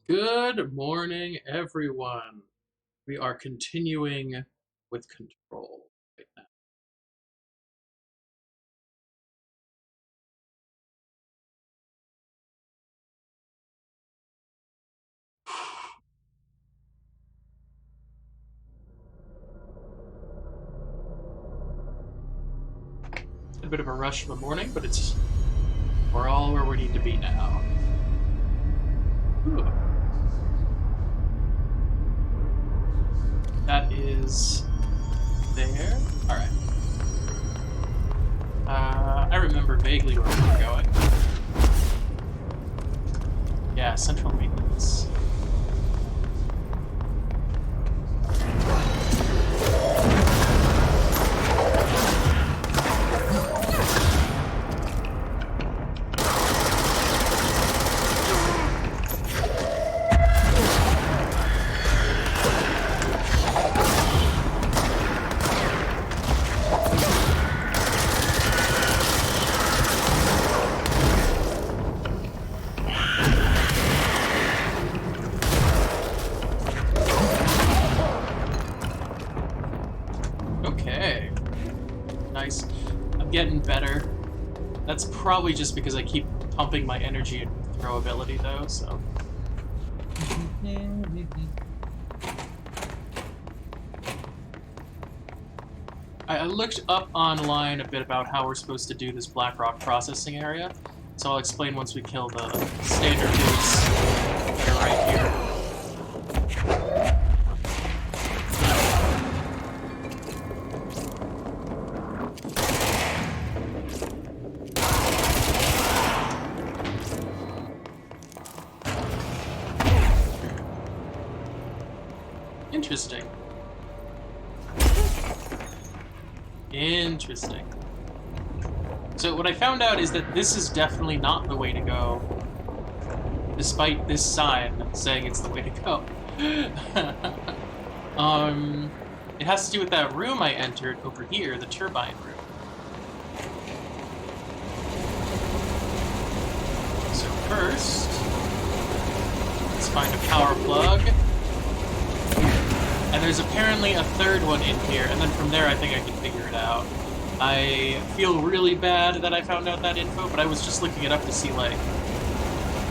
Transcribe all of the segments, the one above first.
Good morning, everyone. We are continuing with control right now. A bit of a rush in the morning, but we're all where we need to be now. Ooh. That is there. All right. I remember vaguely where we were going. Yeah, central maintenance. Okay. Nice. I'm getting better. That's probably just because I keep pumping my energy and throw ability, though, so. I looked up online a bit about how we're supposed to do this Blackrock processing area, so I'll explain once we kill the standard dudes that are right here. Interesting. Interesting. So what I found out is that this is definitely not the way to go, despite this sign saying it's the way to go. It has to do with that room I entered over here, the turbine room. So first, let's find a power plug. And there's apparently a third one in here, and then from there I think I can figure it out. I feel really bad that I found out that info, but I was just looking it up to see, like,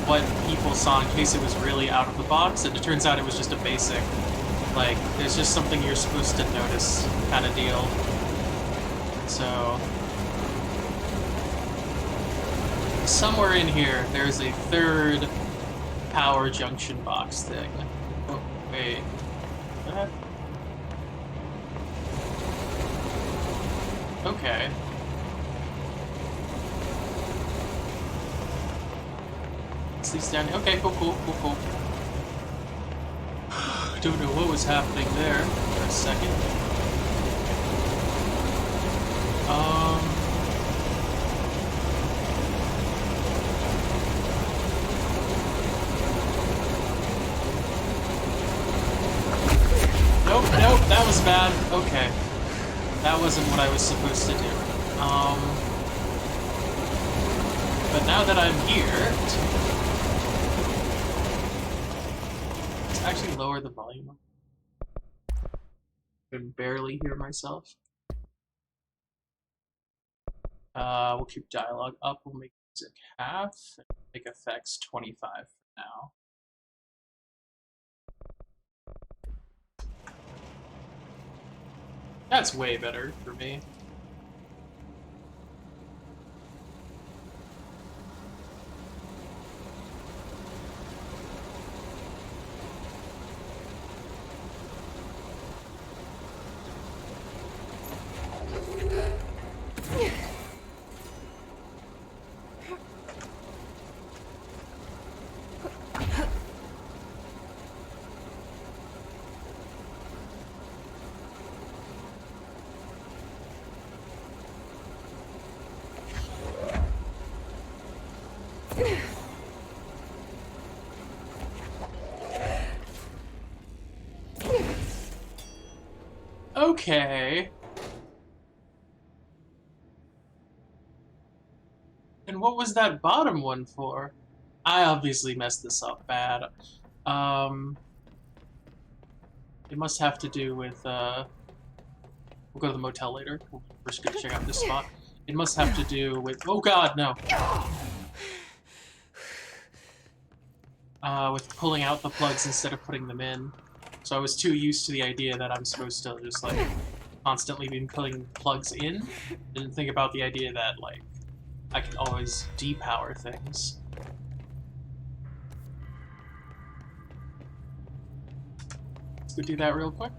what people saw in case it was really out of the box, and it turns out it was just a basic, like, there's just something you're supposed to notice kind of deal. So, somewhere in here, there's a third power junction box thing. Oh, wait. Okay. What's these down here? Okay, cool. Don't know what was happening there for a second. Nope, that was bad. Okay. That wasn't what I was supposed to do. But now that I'm here... Let's actually lower the volume. I can barely hear myself. We'll keep dialogue up. We'll make music half. Make effects 25 for now. That's way better for me. Okay. And what was that bottom one for? I obviously messed this up bad. It must have to do with, we'll go to the motel later. We're just gonna check out this spot. It must have to do with, oh god, no. With pulling out the plugs instead of putting them in. So I was too used to the idea that I'm supposed to just, like, constantly be putting plugs in. Didn't think about the idea that, like, I could always depower things. Let's go do that real quick.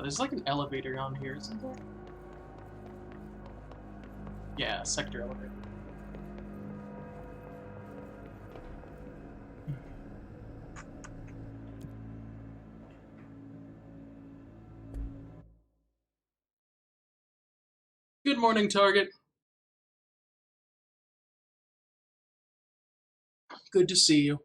There's like an elevator on here, isn't there? Yeah, sector elevator. Good morning, Target. Good to see you.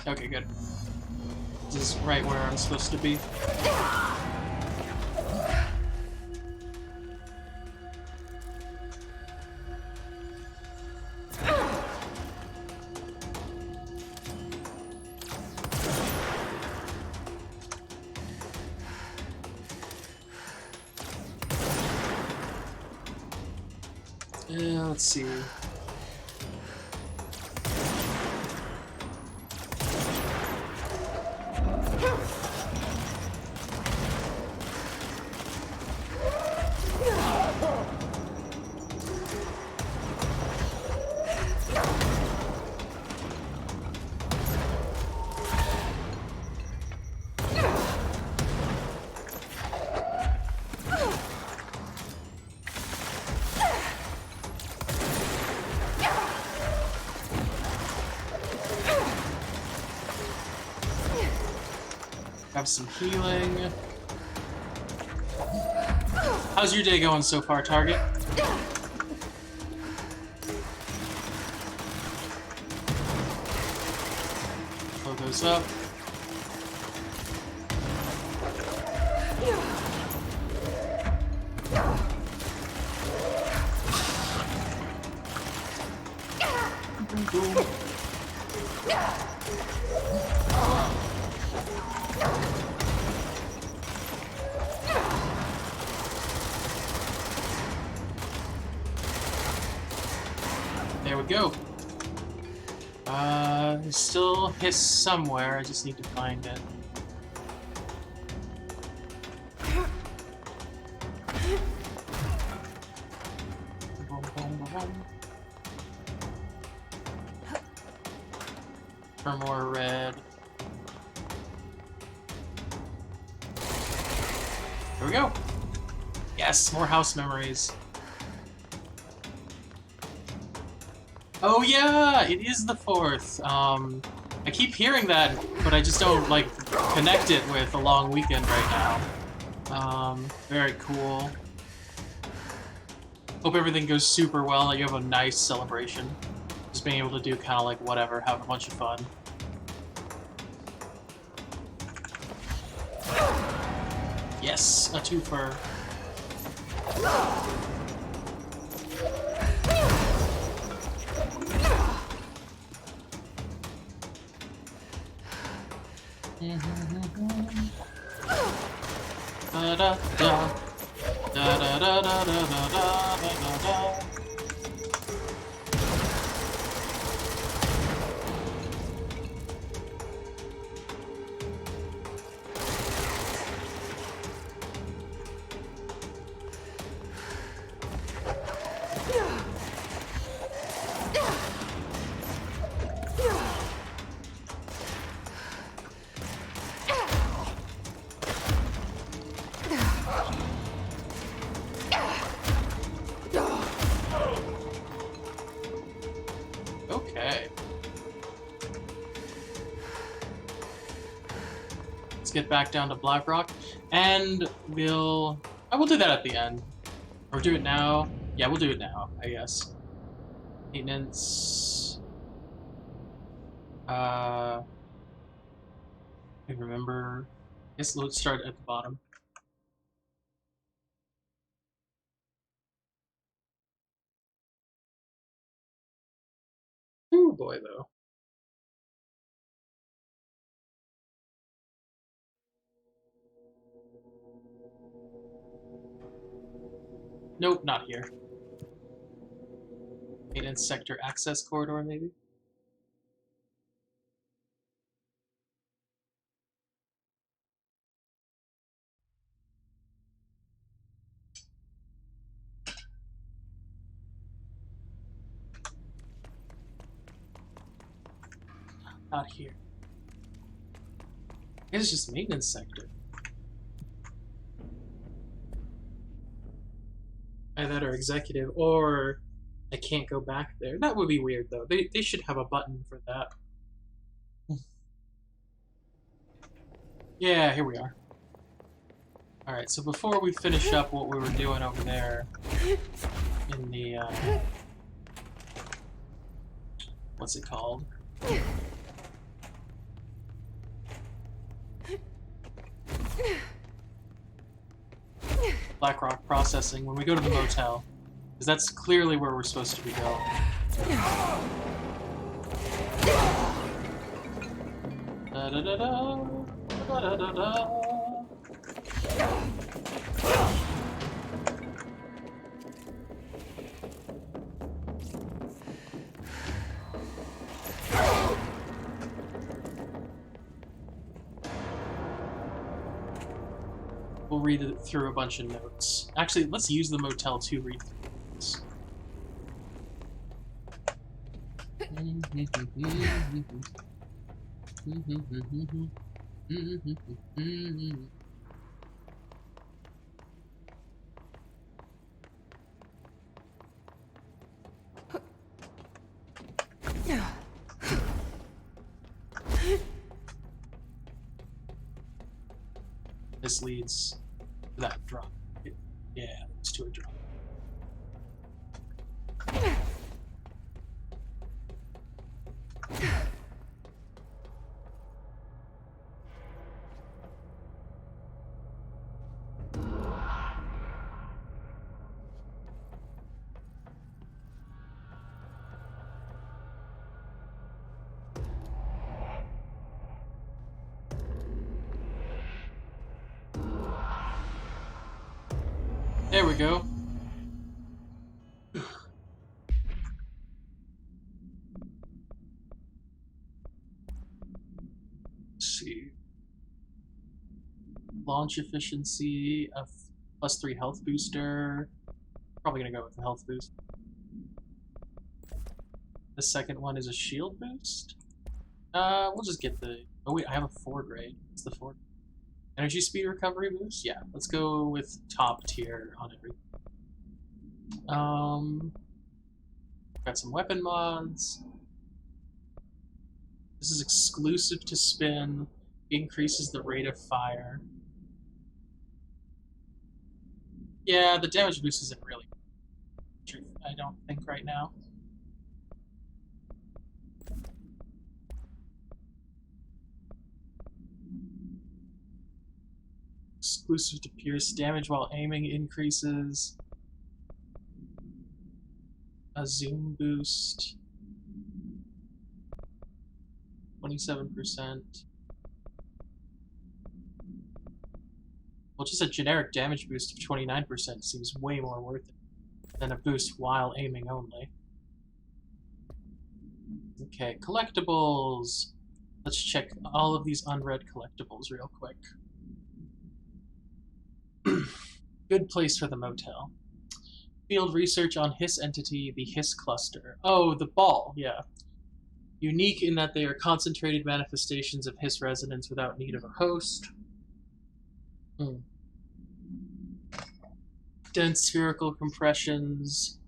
Okay, good. This is right where I'm supposed to be. Let's see. Have some healing. How's your day going so far, Target? Blow those up. Boom. There we go. There's still hiss somewhere. I just need to find it. Boom, boom, boom. For more red. There we go. Yes, more house memories. Oh yeah, it is the 4th. I keep hearing that, but I just don't, like, connect it with a long weekend right now. Very cool. Hope everything goes super well, that you have a nice celebration. Just being able to do kind of like whatever, have a bunch of fun. Yes, a twofer. Da da da da da da da da da da da. let's get back down to Blackrock, and I will do that at the end. Or do it now. Yeah, we'll do it now, I guess. Maintenance. I remember. I guess let's start at the bottom. Ooh, boy, though. Nope, not here. Maintenance sector access corridor, maybe? Not here. It's just maintenance sector. Either that or executive, or I can't go back there. That would be weird, though. They should have a button for that. Yeah, here we are. Alright, so before we finish up what we were doing over there in the, what's it called? Blackrock processing, when we go to the motel, because that's clearly where we're supposed to be going. Da da da da da da da da. We'll read it through a bunch of notes. Actually, let's use the motel to read through notes. This leads to that drop. Yeah, it's to a drop. There we go. Let's see. Launch efficiency of +3 health booster. Probably gonna go with the health boost. The second one is a shield boost. We'll just get the. Oh wait, I have a 4 grade. What's the 4? Energy speed recovery boost? Yeah, let's go with top tier on everything. Got some weapon mods. This is exclusive to spin. Increases the rate of fire. Yeah, the damage boost isn't really true, I don't think, right now. Exclusive to Pierce, damage while aiming increases. A zoom boost. 27%. Well, just a generic damage boost of 29% seems way more worth it than a boost while aiming only. Okay, collectibles. Let's check all of these unread collectibles real quick. Good place for the motel. Field research on Hiss entity, the Hiss cluster. Oh, the ball, yeah. Unique in that they are concentrated manifestations of Hiss resonance without need of a host. Dense spherical compressions,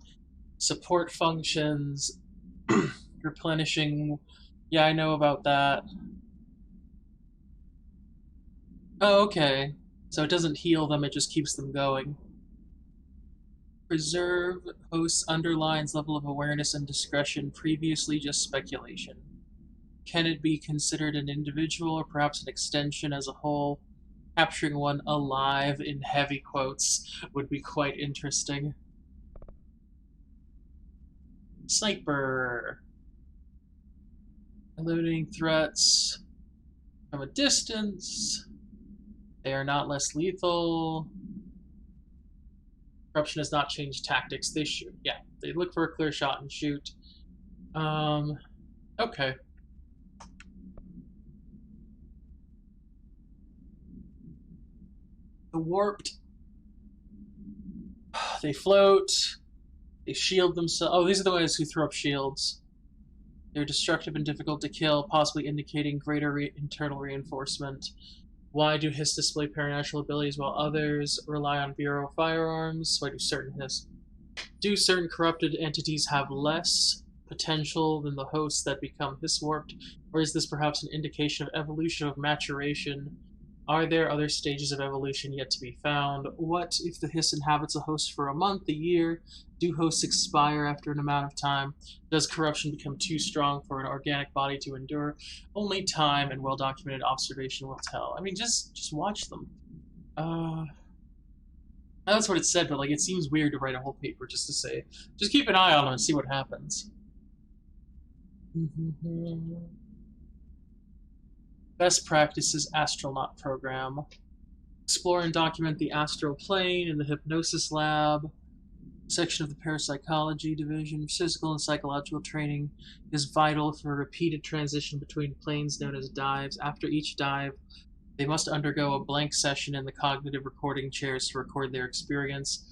support functions, replenishing. Yeah, I know about that. Oh, okay. So it doesn't heal them, it just keeps them going. Preserve host's underlines level of awareness and discretion, previously just speculation. Can it be considered an individual or perhaps an extension as a whole? Capturing one alive in heavy quotes would be quite interesting. Sniper. Eluding threats from a distance. They are not less lethal. Corruption has not changed tactics. They shoot. Yeah, they look for a clear shot and shoot. Okay. The warped. They float. They shield themselves. Oh, these are the ones who throw up shields. They're destructive and difficult to kill, possibly indicating greater internal reinforcement. Why do Hiss display paranatural abilities while others rely on Bureau firearms? Why do certain corrupted entities have less potential than the hosts that become Hiss warped? Or is this perhaps an indication of evolution, of maturation? Are there other stages of evolution yet to be found? What if the Hiss inhabits a host for a month, a year? Do hosts expire after an amount of time? Does corruption become too strong for an organic body to endure? Only time and well-documented observation will tell. I mean, just watch them. That's what it said, but like it seems weird to write a whole paper just to say, just keep an eye on them and see what happens. Best practices astronaut program. Explore and document the astral plane in the hypnosis lab. Section of the parapsychology division. Physical and psychological training is vital for repeated transition between planes known as dives. After each dive, they must undergo a blank session in the cognitive recording chairs to record their experience.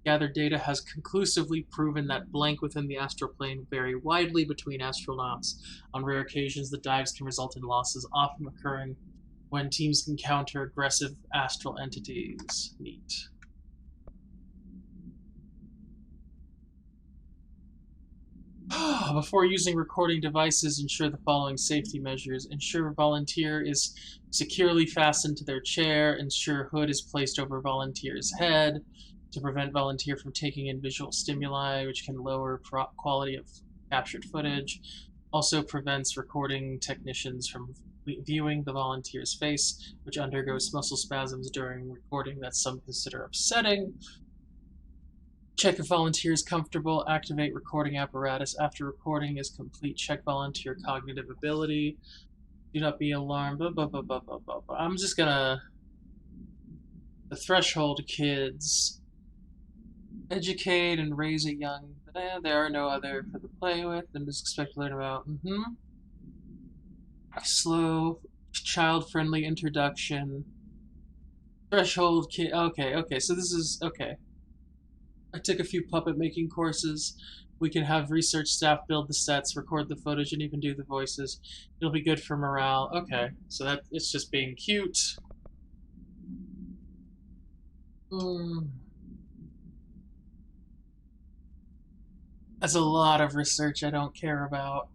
Gathered data has conclusively proven that blank within the astral plane vary widely between astronauts. On rare occasions, the dives can result in losses, often occurring when teams encounter aggressive astral entities. Neat. Before using recording devices, ensure the following safety measures. Ensure volunteer is securely fastened to their chair. Ensure hood is placed over volunteer's head to prevent volunteer from taking in visual stimuli, which can lower quality of captured footage. Also prevents recording technicians from viewing the volunteer's face, which undergoes muscle spasms during recording that some consider upsetting. Check if volunteer is comfortable. Activate recording apparatus after recording is complete. Check volunteer cognitive ability. Do not be alarmed. I'm just gonna... The threshold kids. Educate and raise a young... There are no other for the play with. And just expect to learn about... Slow, child-friendly introduction. Threshold kid... Okay, so this is... Okay. I took a few puppet making courses. We can have research staff build the sets, record the footage, and even do the voices. It'll be good for morale. Okay, so that it's just being cute. That's a lot of research I don't care about.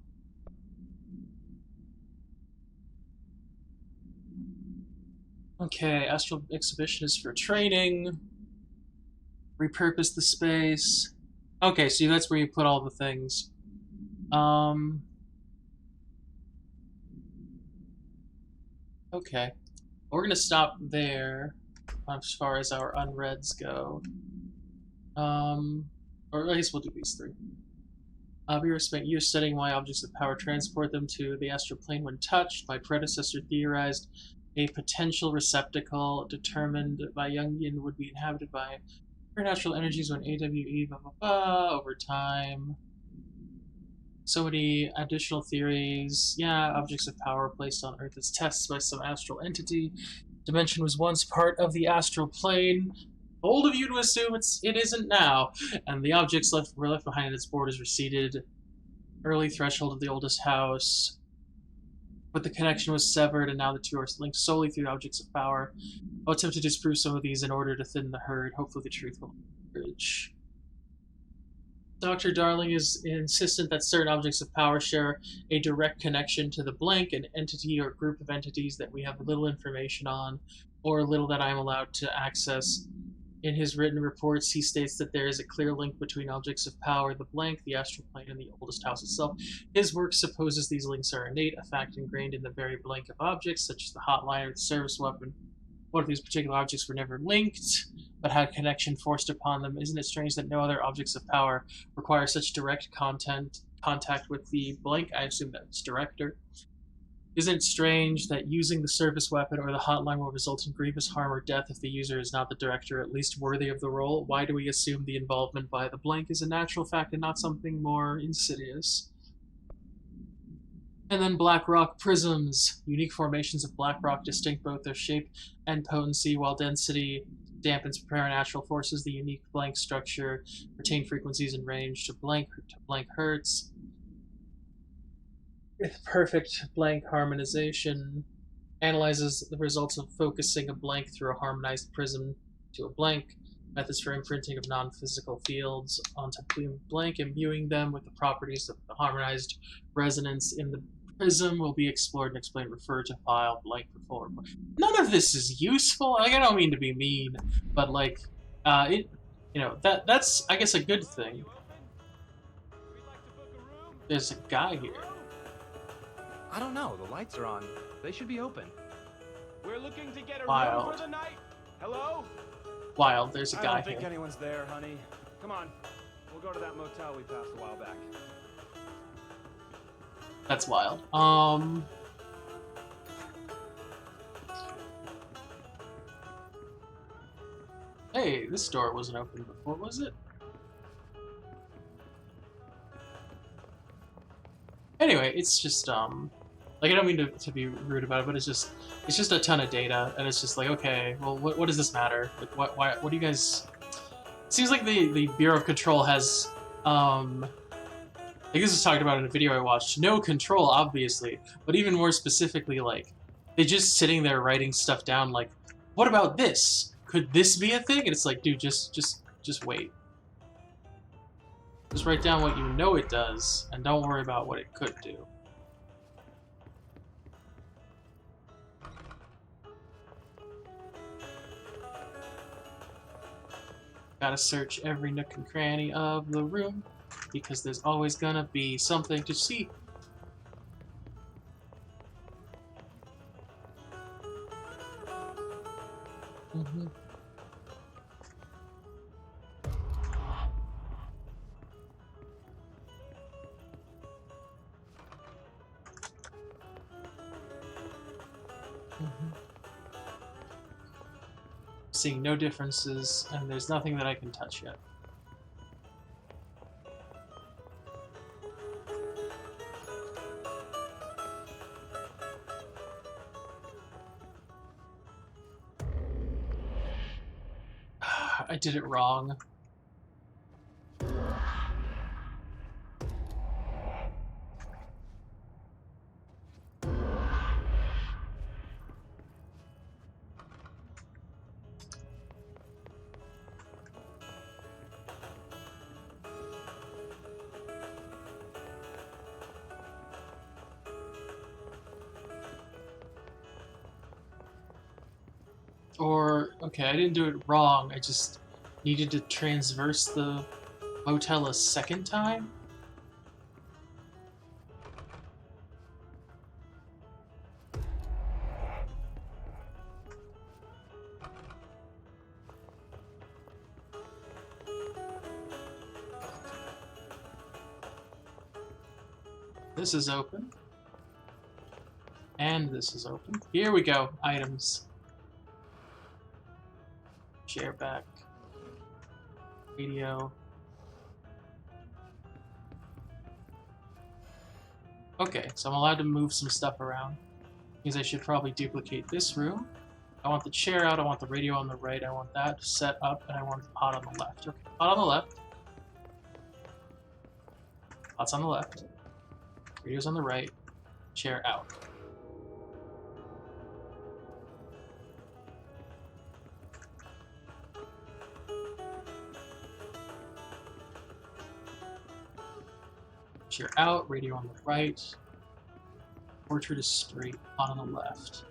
Okay, astral exhibition is for training. Repurpose the space. Okay, so that's where you put all the things. Okay. We're gonna stop there as far as our unreads go. Or at least we'll do these three. We spent years studying why objects of power transport them to the astral plane when touched. My predecessor theorized a potential receptacle determined by Jungian would be inhabited by supernatural energies when AWE, over time. So many additional theories. Yeah, objects of power placed on Earth as tests by some astral entity. Dimension was once part of the astral plane. Bold of you to assume it isn't now. And the objects were left behind and its borders receded. Early threshold of the oldest house. But the connection was severed, and now the two are linked solely through objects of power. I'll attempt to disprove some of these in order to thin the herd. Hopefully the truth will emerge. Dr. Darling is insistent that certain objects of power share a direct connection to the blank, an entity or group of entities that we have little information on. or little that I am allowed to access. In his written reports, he states that there is a clear link between objects of power, the blank, the astral plane, and the oldest house itself. His work supposes these links are innate, a fact ingrained in the very blank of objects, such as the hotline or the service weapon. What if these particular objects were never linked, but had connection forced upon them? Isn't it strange that no other objects of power require such direct contact with the blank? I assume that's director. Isn't it strange that using the service weapon or the hotline will result in grievous harm or death if the user is not the director, at least worthy of the role? Why do we assume the involvement by the blank is a natural fact and not something more insidious? And then black rock prisms. Unique formations of black rock, distinct both their shape and potency, while density dampens paranatural forces. The unique blank structure retain frequencies and range to blank hertz. With perfect blank harmonization, analyzes the results of focusing a blank through a harmonized prism to a blank. Methods for imprinting of non-physical fields onto blank, imbuing them with the properties of the harmonized resonance in the prism will be explored and explained. Refer to file blank for full report. None of this is useful. Like, I don't mean to be mean, but like, that's I guess a good thing. There's a guy here. I don't know. The lights are on. They should be open. We're looking to get a Wild. room for the night. Hello? Wild, there's a guy I don't think here. anyone's there, honey. Come on. We'll go to that motel we passed a while back. That's wild. Hey, this door wasn't open before, was it? Anyway, it's just, like, I don't mean to be rude about it, but it's just a ton of data, and it's just like, okay, well, what does this matter? Like, what do you guys... It seems like the Bureau of Control has, I think this was talked about in a video I watched, no control, obviously, but even more specifically, like, they're just sitting there writing stuff down, like, what about this? Could this be a thing? And it's like, dude, just wait. Just write down what you know it does, and don't worry about what it could do. Gotta search every nook and cranny of the room, because there's always gonna be something to see. Mm-hmm. Seeing no differences, and there's nothing that I can touch yet. I did it wrong. Or, okay, I didn't do it wrong, I just needed to transverse the motel a second time? This is open. And this is open. Here we go, items. Chair back. Radio. Okay, so I'm allowed to move some stuff around. Means I should probably duplicate this room. I want the chair out, I want the radio on the right, I want that set up, and I want the pot on the left. Okay, pot on the left. Pot's on the left. Radio's on the right. Chair out. Chair out, radio on the right. Portrait is straight, pot on the left.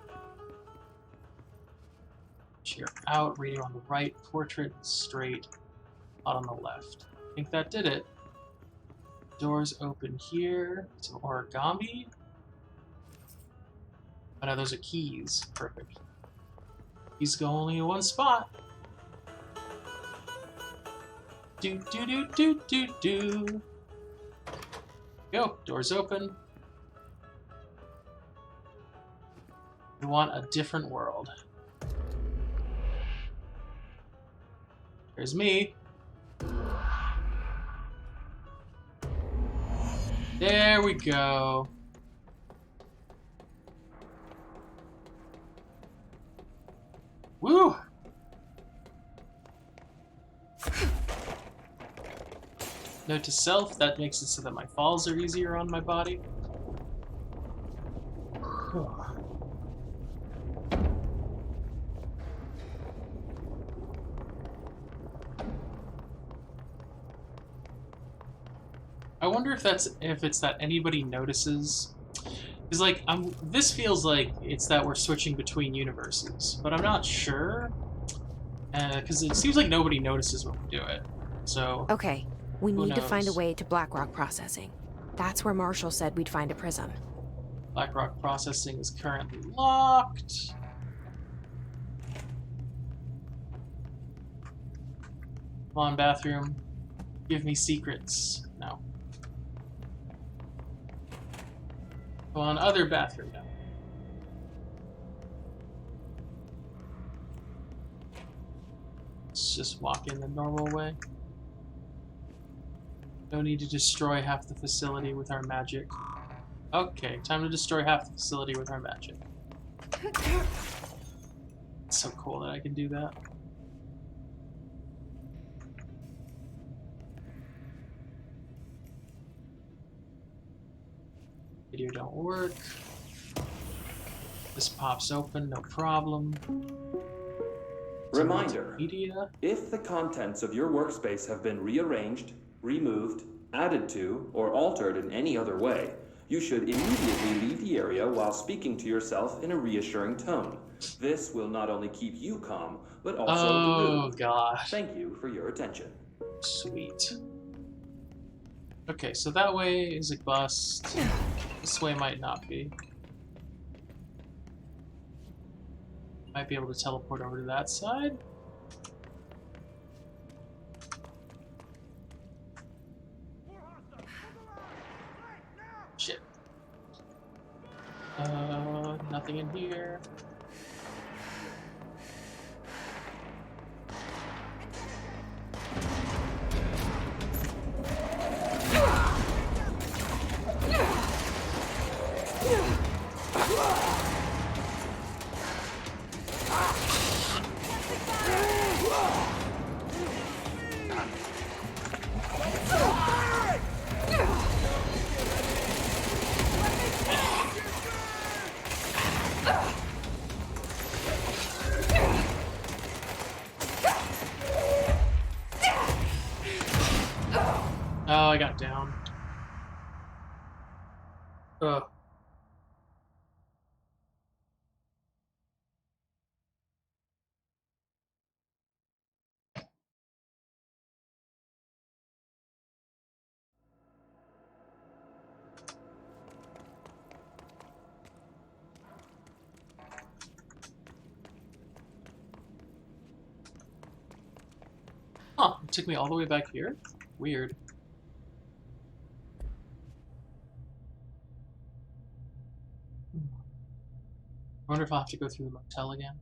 Chair out, radio on the right, portrait straight, out on the left. I think that did it. Doors open here. Some origami. Oh no, those are keys. Perfect. Keys go only in one spot. Do do do do do do. Go. Doors open. We want a different world. There's me. There we go. Woo! Note to self, that makes it so that my falls are easier on my body. I wonder if it's that anybody notices. Because like this feels like it's that we're switching between universes, but I'm not sure. Because it seems like nobody notices when we do it. So Okay, we need to find a knows? way to Blackrock processing. That's where Marshall said we'd find a prism. BlackRock processing is currently locked. Come on, bathroom. Give me secrets. No. Go on, other bathroom now. Let's just walk in the normal way. No need to destroy half the facility with our magic. Okay, time to destroy half the facility with our magic. It's so cool that I can do that. Video don't work. This pops open, no problem. Reminder, Media. if the contents of your workspace have been rearranged, removed, added to, or altered in any other way, you should immediately leave the area while speaking to yourself in a reassuring tone. This will not only keep you calm, but also the Oh room. gosh. Thank you for your attention. Sweet. Okay, so that way is a bust. This way might not be. Might be able to teleport over to that side. Shit. Nothing in here. Oh, I got down. Ugh. Huh, it took me all the way back here? Weird. I wonder if I'll have to go through the motel again.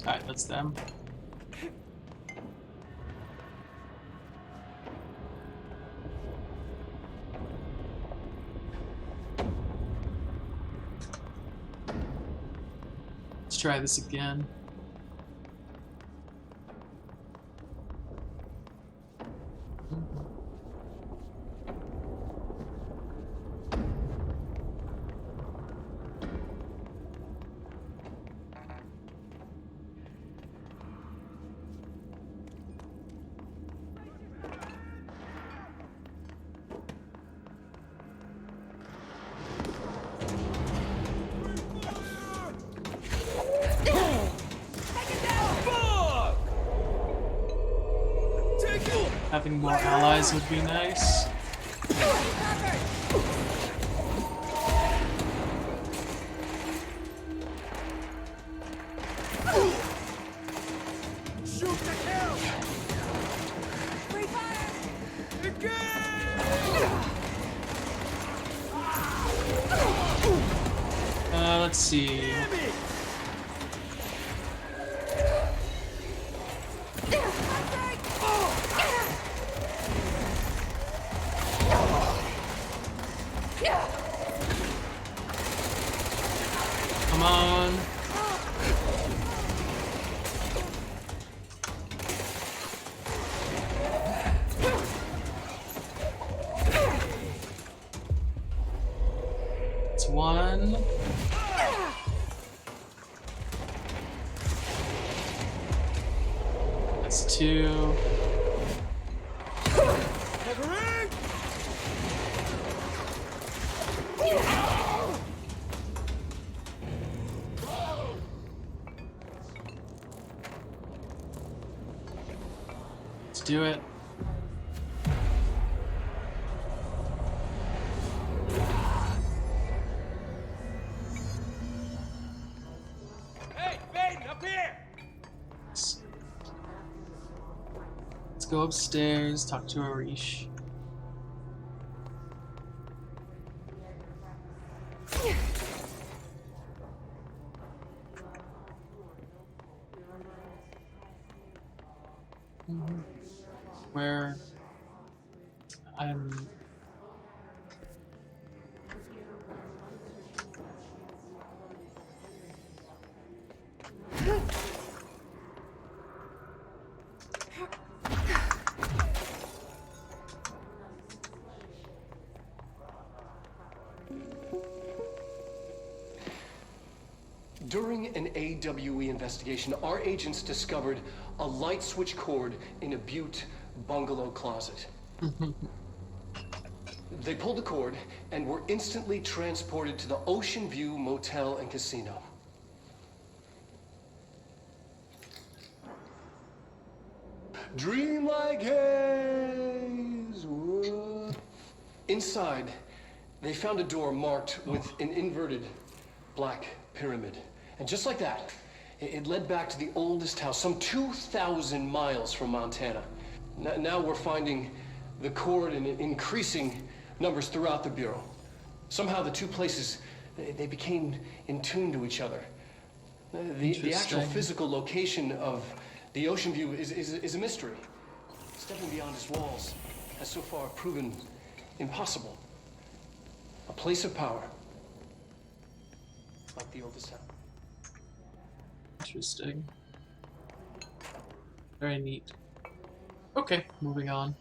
Alright, that's them. Let's try this again. Having more allies would be nice. Shoot to kill! Free fire! Let's see. Come on. It's one. That's two. Let's do it. Hey, Baden, up here! Let's go upstairs, talk to Arish. Where I'm During an AWE investigation, our agents discovered a light switch cord in a Butte bungalow closet. They pulled the cord and were instantly transported to the Ocean View Motel and Casino. Dream like haze. Whoa. Inside, they found a door marked with an inverted black pyramid. And just like that, it led back to the oldest house, some 2,000 miles from Montana. Now we're finding the cord in increasing numbers throughout the Bureau. Somehow the two places, they became in tune to each other. The actual physical location of the Ocean View is a mystery. Stepping beyond its walls has so far proven impossible. A place of power, like the oldest town. Interesting. Very neat. Okay, moving on.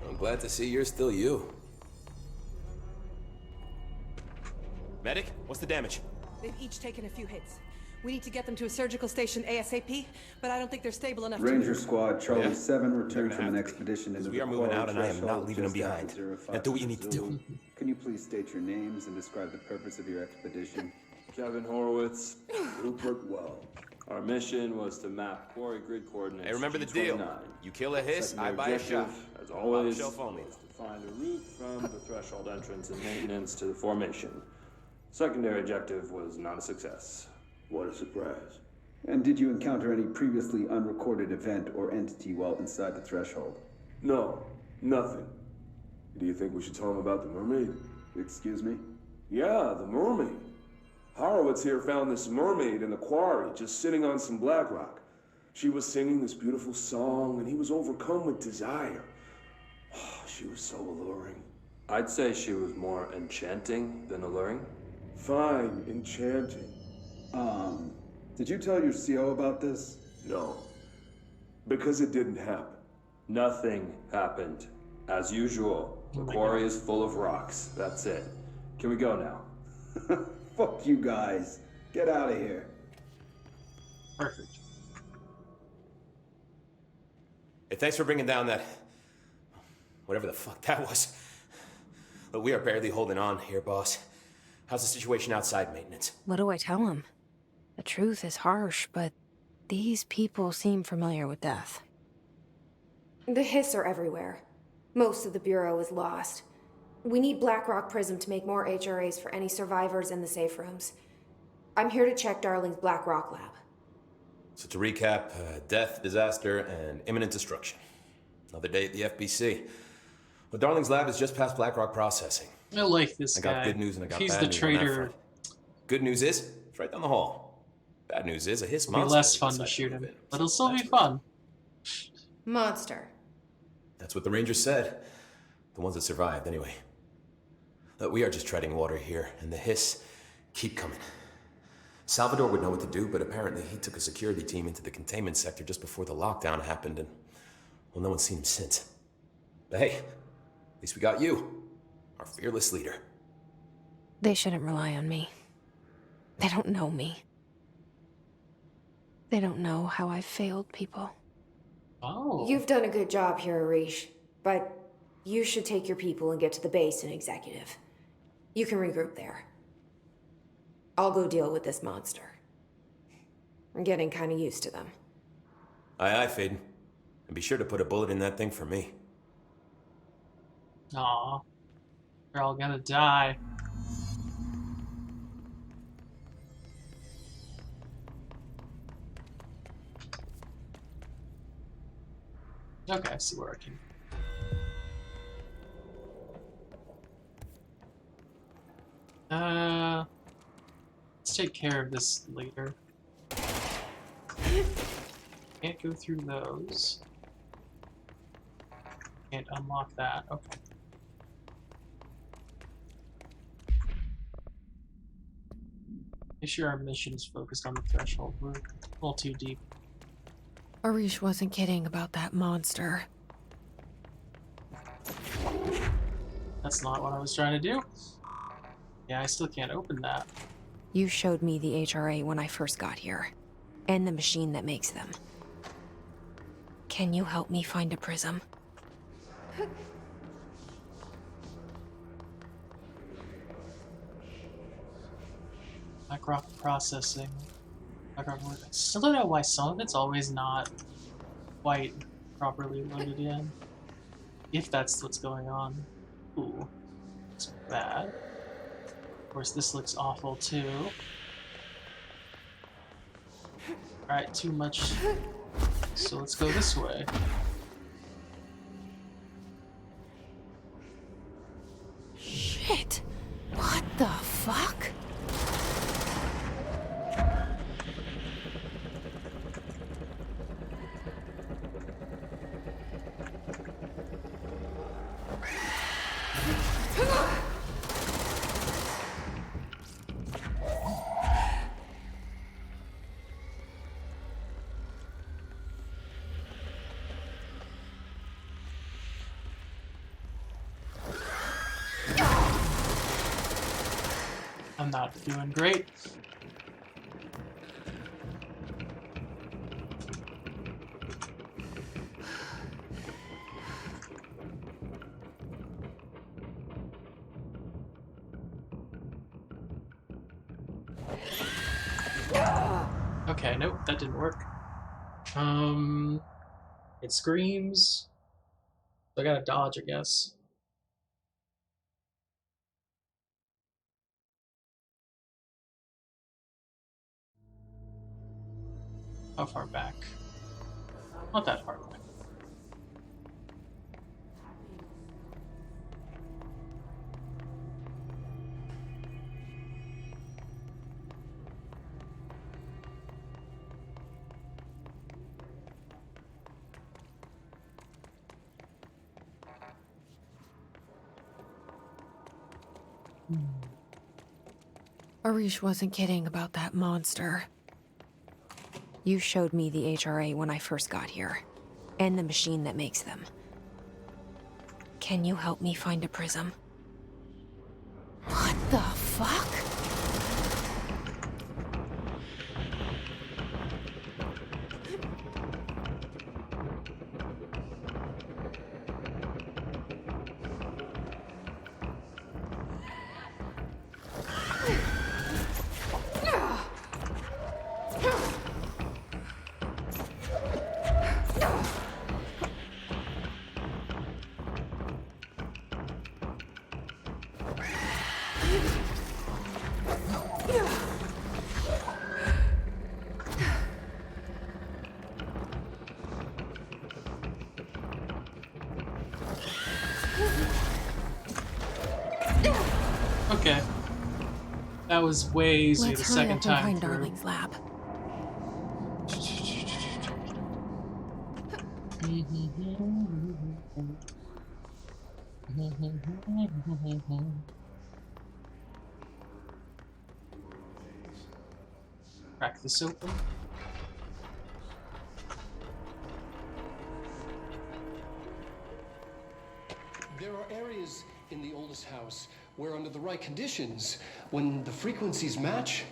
I'm glad to see you're still you. Medic, what's the damage? They've each taken a few hits. We need to get them to a surgical station ASAP, but I don't think they're stable enough Ranger to... Squad, Charlie Yeah. 7 They're returned gonna from an have to be, expedition into we the are moving out and I am threshold not leaving them just behind. after 05 Now do what you need to do. Can you please state your names and describe the purpose of your expedition? Kevin Horowitz. Rupert Well. Our mission was to map quarry grid coordinates. Hey, remember the G29. deal. You kill a hiss, I Secondary buy a shot. objective, as always, Top shelf only. was to find a route from the threshold entrance and maintenance to the formation. Secondary objective was not a success. What a surprise. And did you encounter any previously unrecorded event or entity while inside the threshold? No, nothing. Do you think we should tell him about the mermaid? Excuse me? Yeah, the mermaid. Horowitz here found this mermaid in the quarry, just sitting on some black rock. She was singing this beautiful song, and he was overcome with desire. She was so alluring. I'd say she was more enchanting than alluring. Fine, enchanting. Did you tell your CO about this? No. Because it didn't happen. Nothing happened. As usual, the quarry is full of rocks. That's it. Can we go now? Fuck you guys. Get out of here. Perfect. Hey, thanks for bringing down that... whatever the fuck that was. But we are barely holding on here, boss. How's the situation outside maintenance? What do I tell him? The truth is harsh, but these people seem familiar with death. The hiss are everywhere. Most of the Bureau is lost. We need Blackrock Prism to make more HRAs for any survivors in the safe rooms. I'm here to check Darling's Blackrock lab. So to recap, death, disaster, and imminent destruction. Another day at the FBC. Well, Darling's lab is just past Blackrock processing. I like this guy. I got good news and I got He's bad the news on that traitor. front. Good news is, it's right down the hall. Bad news is, a hiss It'll be monster. less fun to shoot him, but it'll still be fun. Monster. That's what the Rangers said. The ones that survived, anyway. We are just treading water here, and the hiss keep coming. Salvador would know what to do, but apparently he took a security team into the containment sector just before the lockdown happened, and, well, no one's seen him since. But hey, at least we got you, our fearless leader. They shouldn't rely on me. They don't know me. They don't know how I've failed people. Oh. You've done a good job here, Arish, but you should take your people and get to the base in Executive. You can regroup there. I'll go deal with this monster. I'm getting kind of used to them. Aye, aye, Faden. And be sure to put a bullet in that thing for me. Aw. They're all gonna die. Okay, I see where I can. Let's take care of this later. Can't go through those. Can't unlock that. Okay. Make sure our mission's focused on the threshold. We're a little too deep. Arish wasn't kidding about that monster. That's not what I was trying to do. Yeah, I still can't open that. You showed me the HRA when I first got here, and the machine that makes them. Can you help me find a prism? Blackrock processing. Blackrock. I still don't know why some of it's always not quite properly loaded in. If that's what's going on. Ooh. It's bad. Of course, this looks awful too. Alright, too much. So let's go this way. Shit! What the fuck? I'm not doing great. Okay, nope, that didn't work. It screams. So I gotta dodge, I guess. How far back? Not that far back. Arish wasn't kidding about that monster. You showed me the HRA when I first got here, and the machine that makes them. Can you help me find a prism? What the fuck? Okay. That was way easier Let's the hurry second up and time find through. Darling's lab. Crack this open. There are areas in the oldest house where, under the right conditions, when the frequencies match,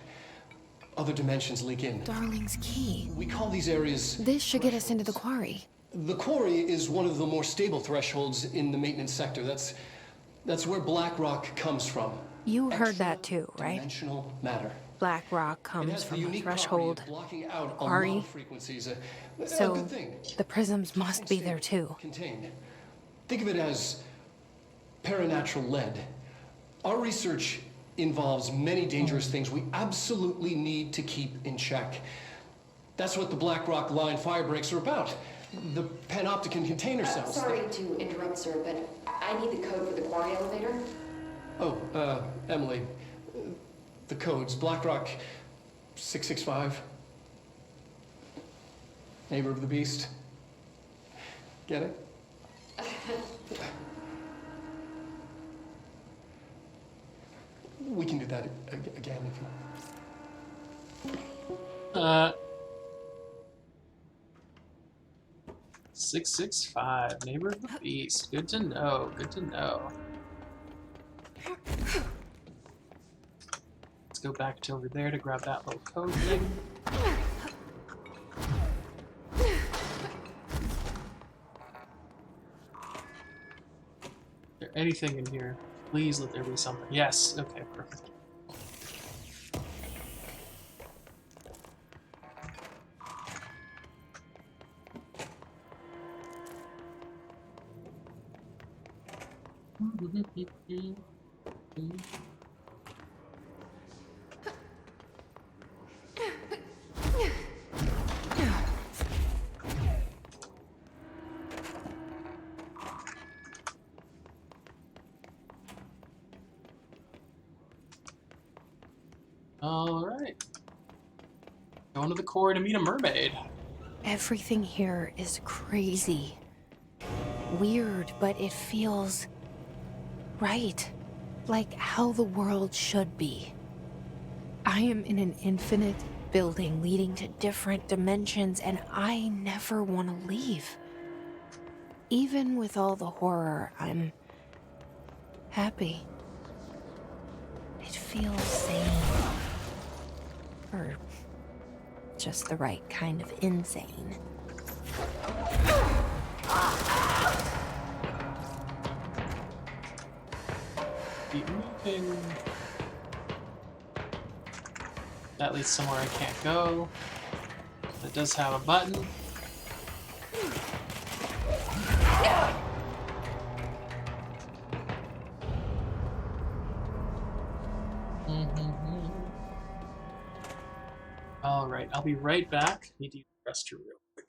other dimensions leak in. Darling's key. We call these areas This should get us into the quarry. The quarry is one of the more stable thresholds in the maintenance sector. That's where black rock comes from. You heard that too, right? Dimensional matter. Black rock It comes has the from a unique threshold property of blocking out a lot quarry. of frequencies. A So good thing. the prisms must be there too. Contained. Think of it as paranatural lead. Our research involves many dangerous things we absolutely need to keep in check. That's what the Black Rock Line fire breaks are about. The panopticon container cells. Sorry to interrupt, sir, but I need the code for the quarry elevator. Oh, Emily. The codes. Black Rock 665. Neighbor of the Beast. Get it? We can do that again if you... 665, Neighbor of the Beast. Good to know, good to know. Let's go back to over there to grab that little code thing. Is there anything in here? Please let there be something. Yes, okay, perfect. Alright. Going to the core to meet a mermaid. Everything here is crazy. Weird, but it feels right. Like how the world should be. I am in an infinite building leading to different dimensions, and I never want to leave. Even with all the horror, I'm happy. It feels sane. Or just the right kind of insane. Keep moving. That leads somewhere I can't go. It does have a button. Alright, I'll be right back. Need to use the restroom real quick.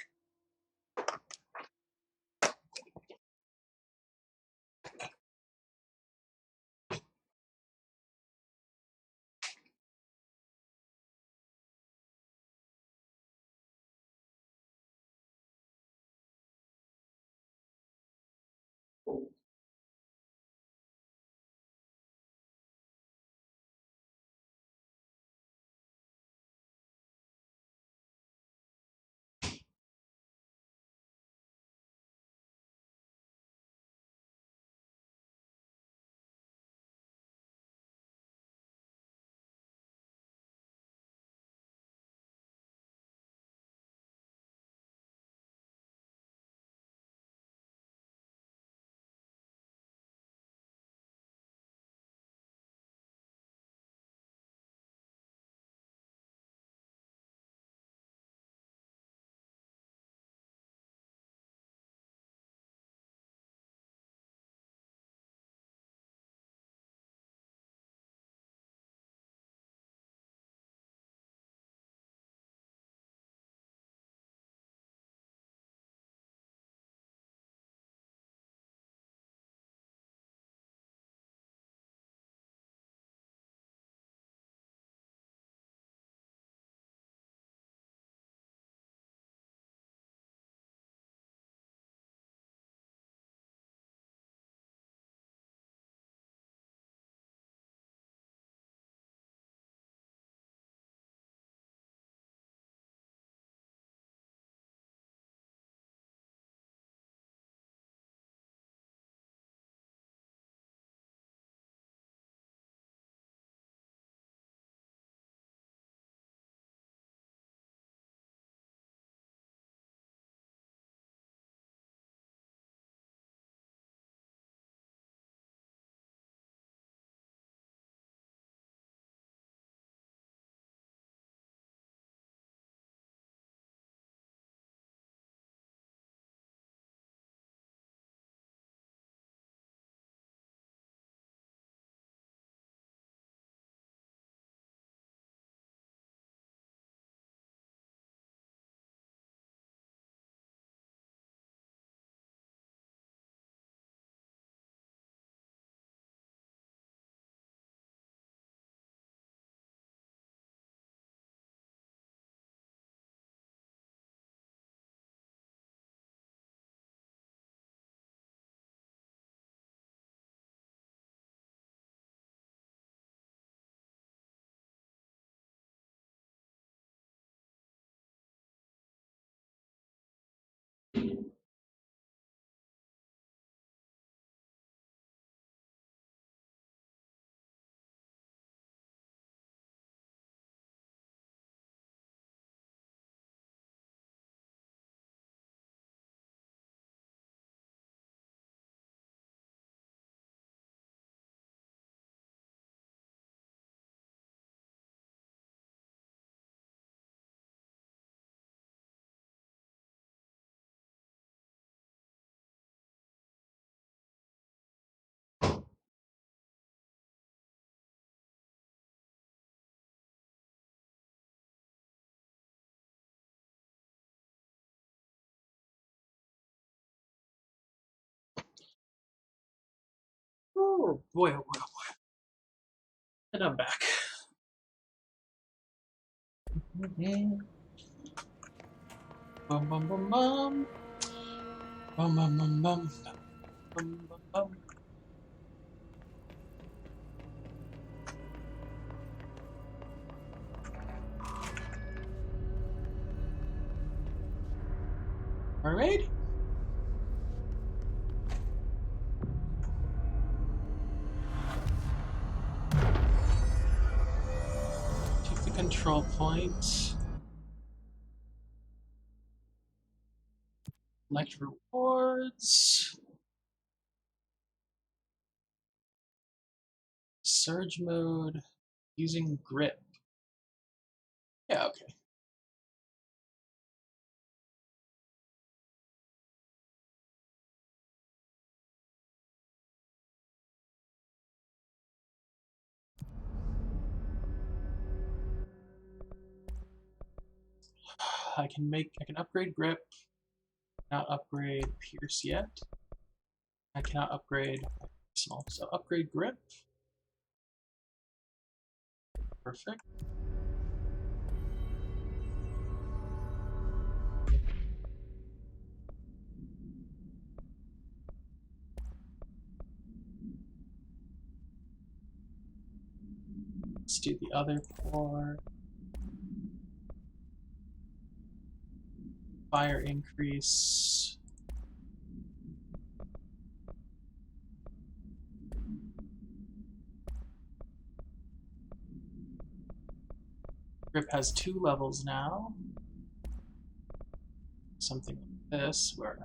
Oh boy, oh boy, oh boy. And I'm back. Bum bum bum bum. Bum bum bum bum. Bum bum bum. Mermaid? Take the control point. Select rewards. Surge mode. Using grip. Yeah, okay. I can upgrade grip. Not upgrade pierce yet. I cannot upgrade personal. So upgrade grip. Perfect. Let's do the other four. Fire increase. Grip has 2 levels now. Something like this, where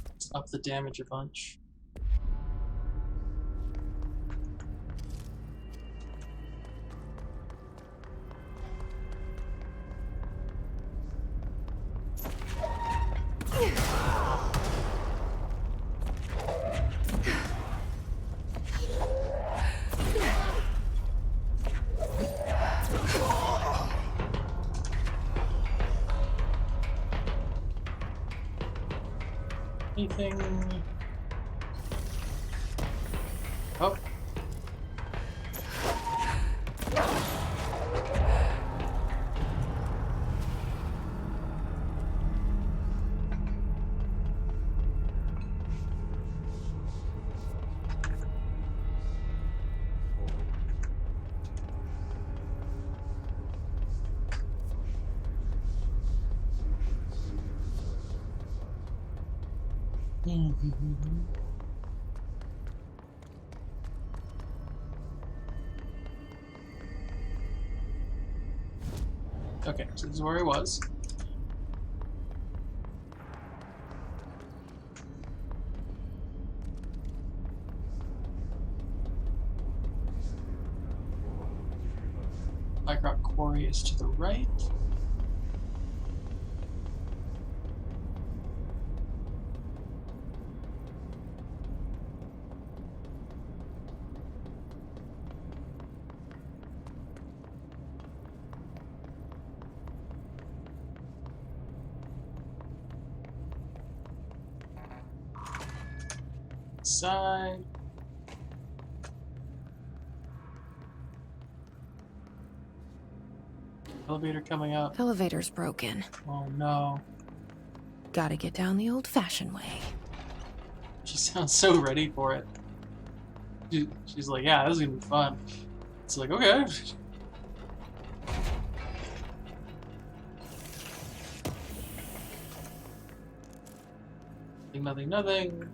let's up the damage a bunch. Anything? Oh. Okay, so this is where he was. Black Rock Quarry is to the right. Side. Elevator coming up. Elevator's broken. Oh no. Gotta get down the old-fashioned way. She sounds so ready for it. She's like, yeah, this is gonna be fun. It's like, okay. Nothing, nothing.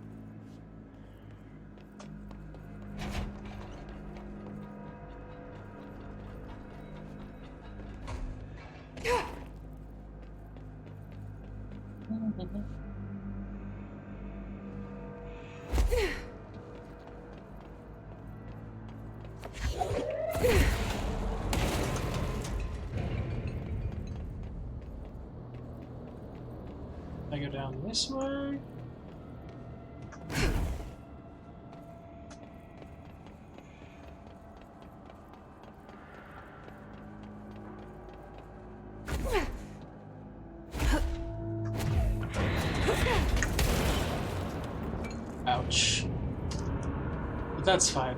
I go down this way. that's fine.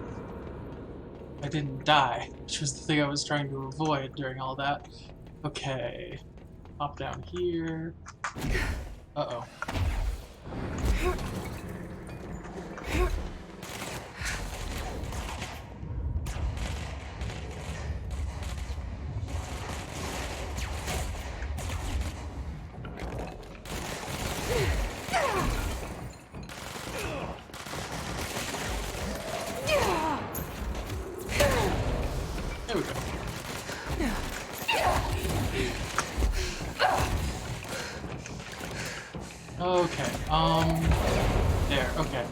I didn't die, which was the thing I was trying to avoid during all that. Okay. Hop down here. Uh-oh. There we go. Okay, there, okay.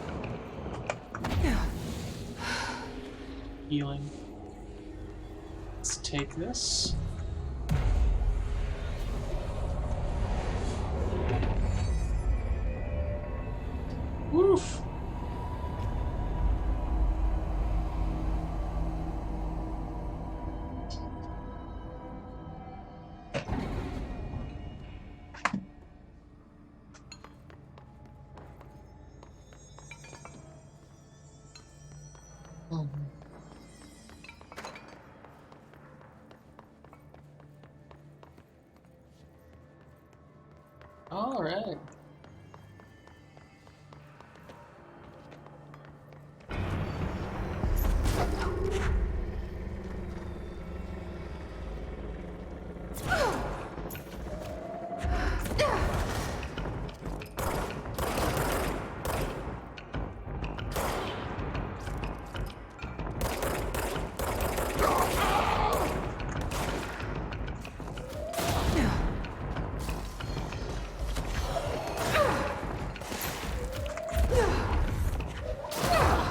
Healing. Let's take this. Woof! All right.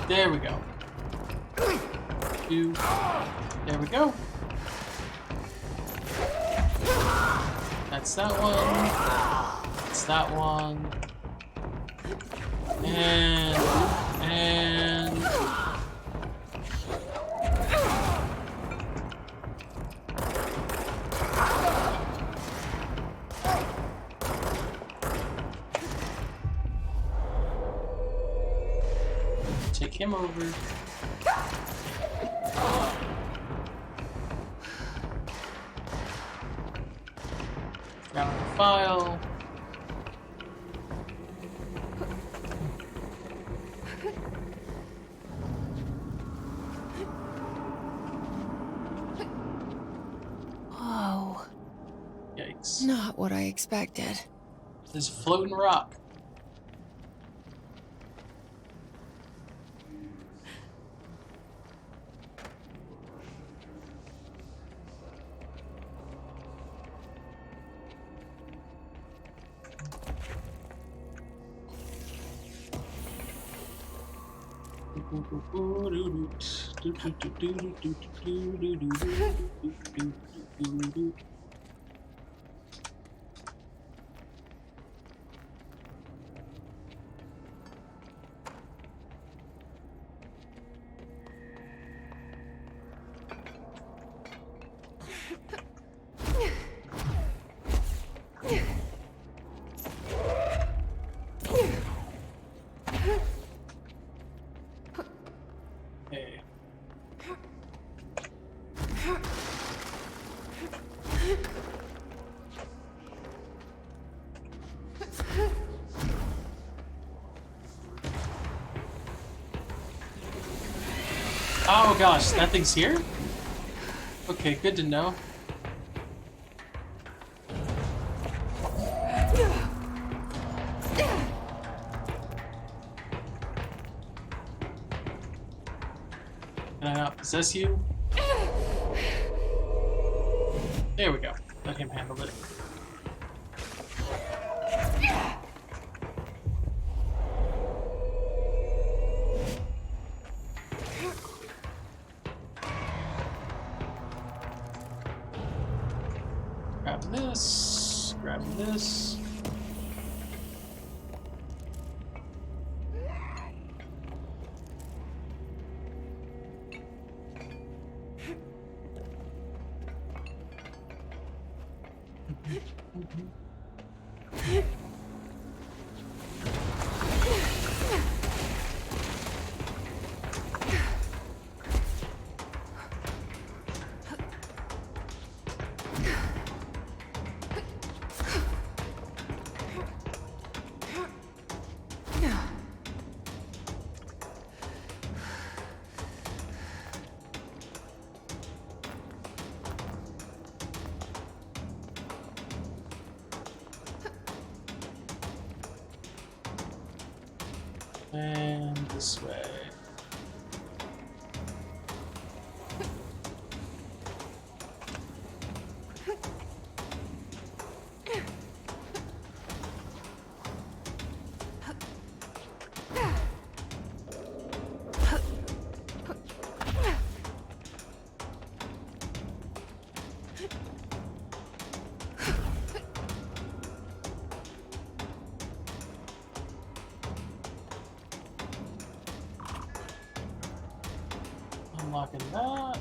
There we go. There we go. That's that one. That's that one. And take him over. Grab the file. Whoa. Yikes. Not what I expected. This floating rock. Hey. Oh gosh, that thing's here? Okay, good to know. Can I not possess you? There we go. Let him handle it. Grab this. Grab this. this way. Unlocking that.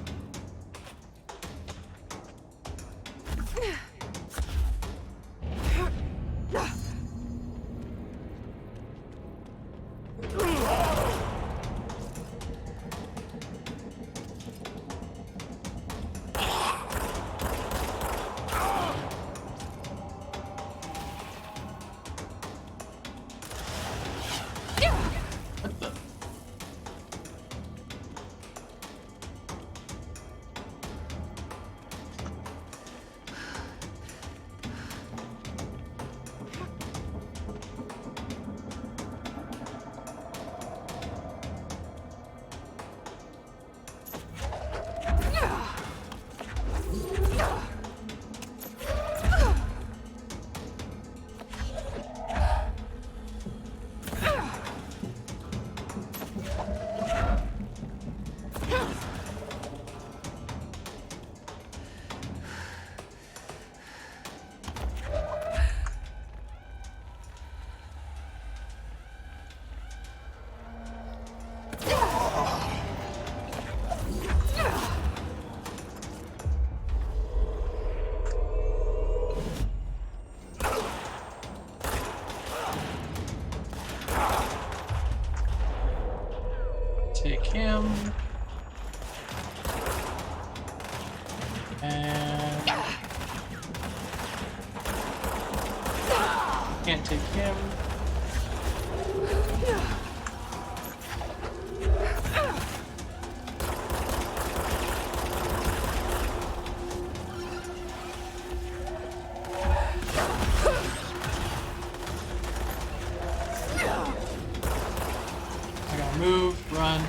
What the? Take him. And can't take him. I gotta move, run.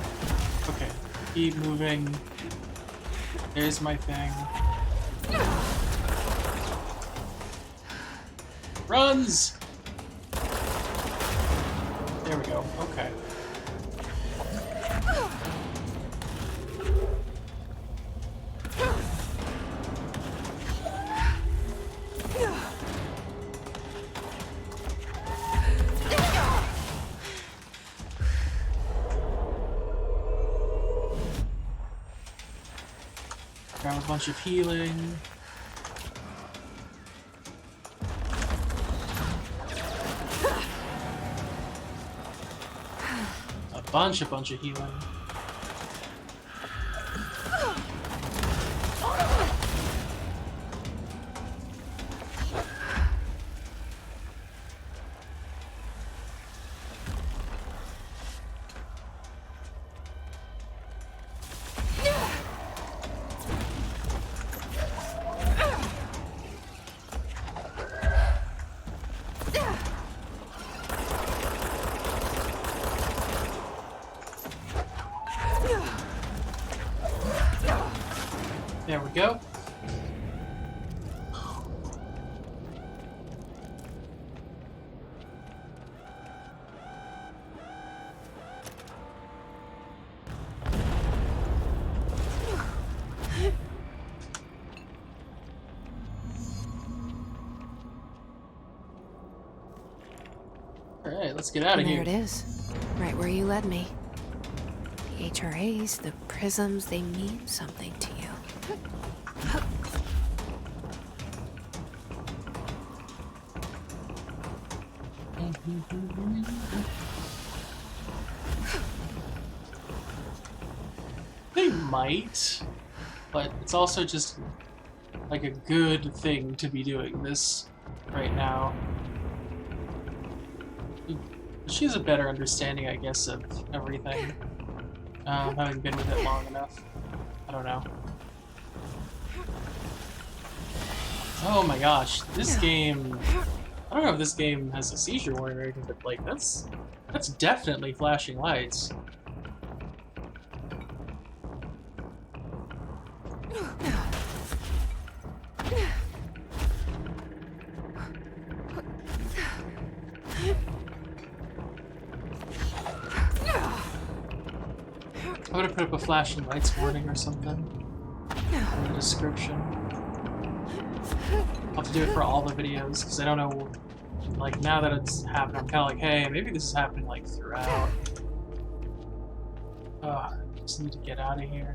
Okay, keep moving. There's my thing. Runs! There we go, okay. Grab a bunch of healing. A bunch of healing. There we go. Alright, let's get out of here. There it is. Right where you led me. The HRAs, the prisms, they mean something to you. They might, but it's also just like a good thing to be doing this right now. She has a better understanding, I guess, of everything, having been with it long enough. I don't know. Oh my gosh, this game... I don't know if this game has a seizure warning or anything, but like, that's That's definitely flashing lights. I would have put up a flashing lights warning or something in the description. I'll have to do it for all the videos, because I don't know, like, now that it's happened, I'm kind of like, hey, maybe this is happening, like, throughout. I just need to get out of here.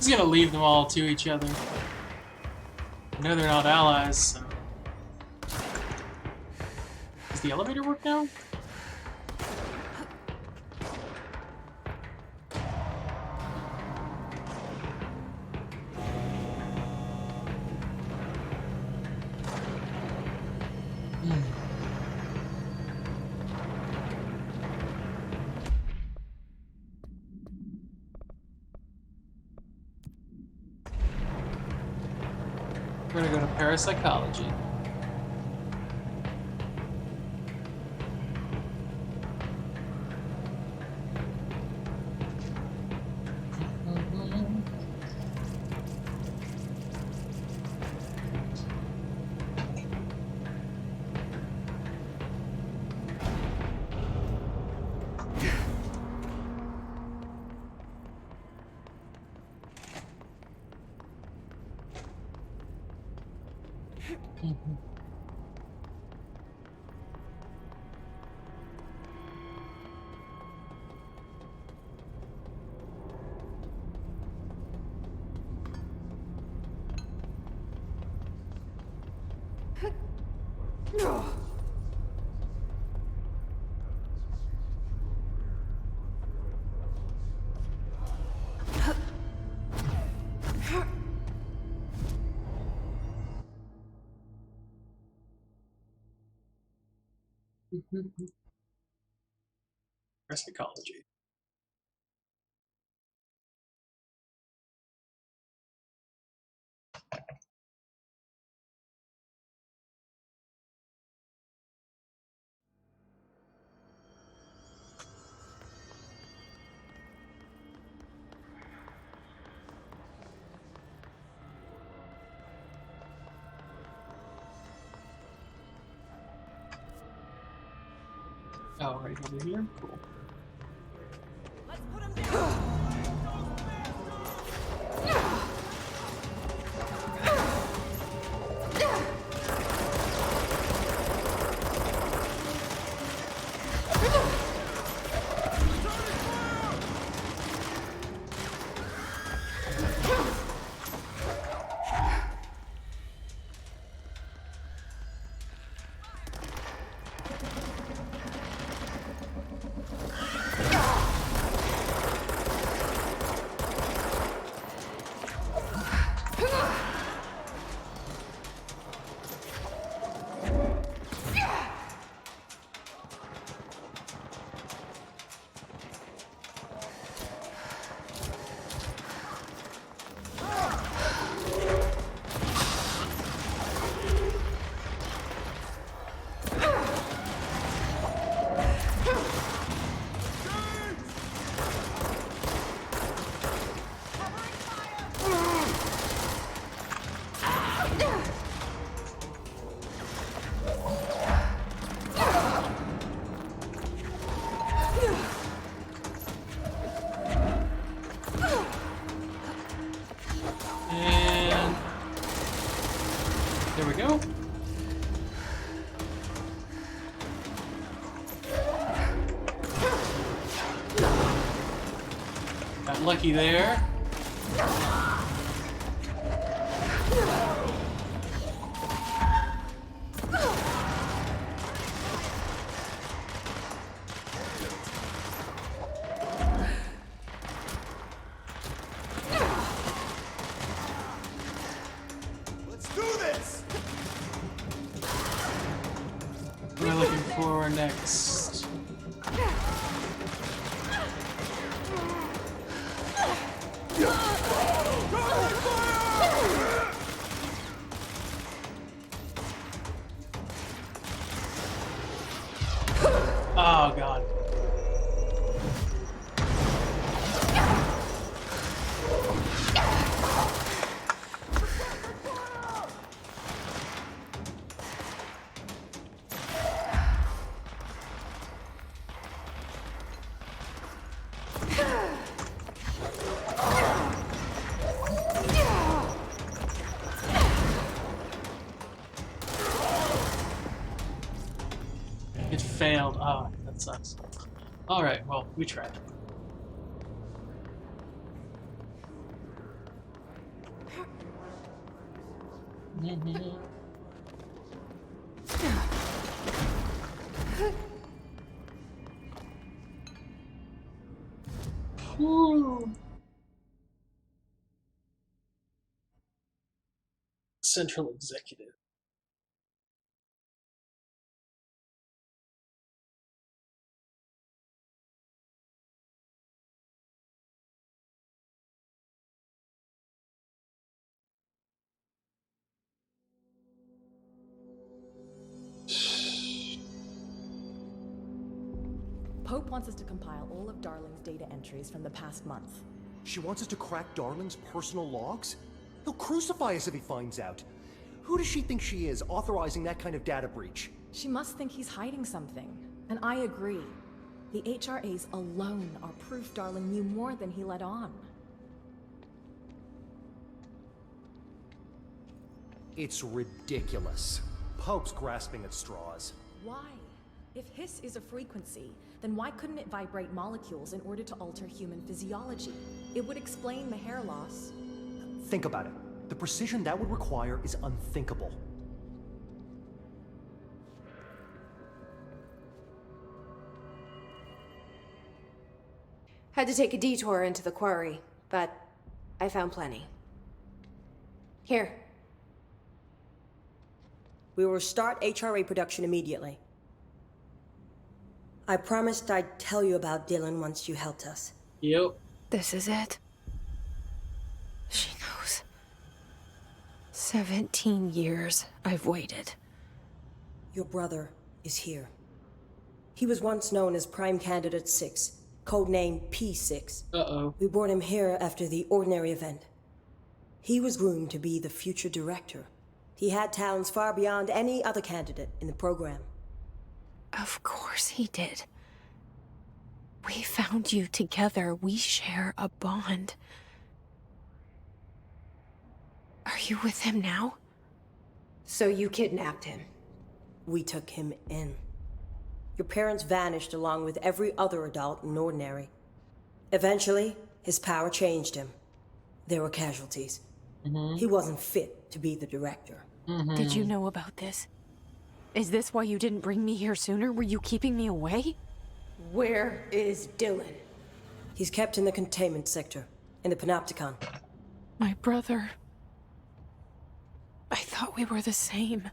He's gonna leave them all to each other. I know they're not allies, so... Does the elevator work now? We're gonna go to parapsychology. Parapsychology. Oh, right over here? Cool. lucky there. Let's do this! What am I looking for next? Oh god. It failed. Oh, that sucks. Alright, well, we tried. Whew. Central Executive. Pope wants us to compile all of Darling's data entries from the past month. She wants us to crack Darling's personal logs? He'll crucify us if he finds out. Who does she think she is, authorizing that kind of data breach? She must think he's hiding something. And I agree. The HRAs alone are proof Darling knew more than he let on. It's ridiculous. Pope's grasping at straws. Why? If hiss is a frequency, then why couldn't it vibrate molecules in order to alter human physiology? It would explain the hair loss. Think about it. The precision that would require is unthinkable. Had to take a detour into the quarry, but I found plenty. Here. We will start HRA production immediately. I promised I'd tell you about Dylan once you helped us. Yep. This is it. She knows. 17 years I've waited. Your brother is here. He was once known as Prime Candidate 6, codename P6. Uh-oh. We brought him here after the ordinary event. He was groomed to be the future director. He had talents far beyond any other candidate in the program. Of course he did. We found you together. We share a bond. Are you with him now? So you kidnapped him? We took him in. Your parents vanished along with every other adult in Ordinary. Eventually, his power changed him. There were casualties. He wasn't fit to be the director. Did you know about this? Is this why you didn't bring me here sooner? Were you keeping me away? Where is Dylan? He's kept in the containment sector, in the Panopticon. My brother. I thought we were the same.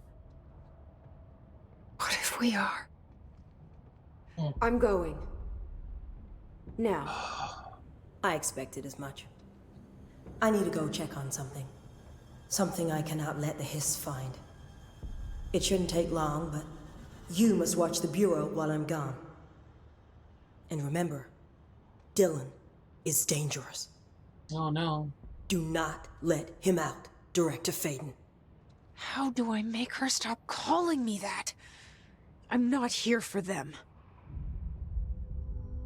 What if we are? I'm going. Now. I expected as much. I need to go check on something. Something I cannot let the hiss find. It shouldn't take long, but you must watch the Bureau while I'm gone. And remember, Dylan is dangerous. Oh no. Do not let him out, Director Faden. How do I make her stop calling me that? I'm not here for them.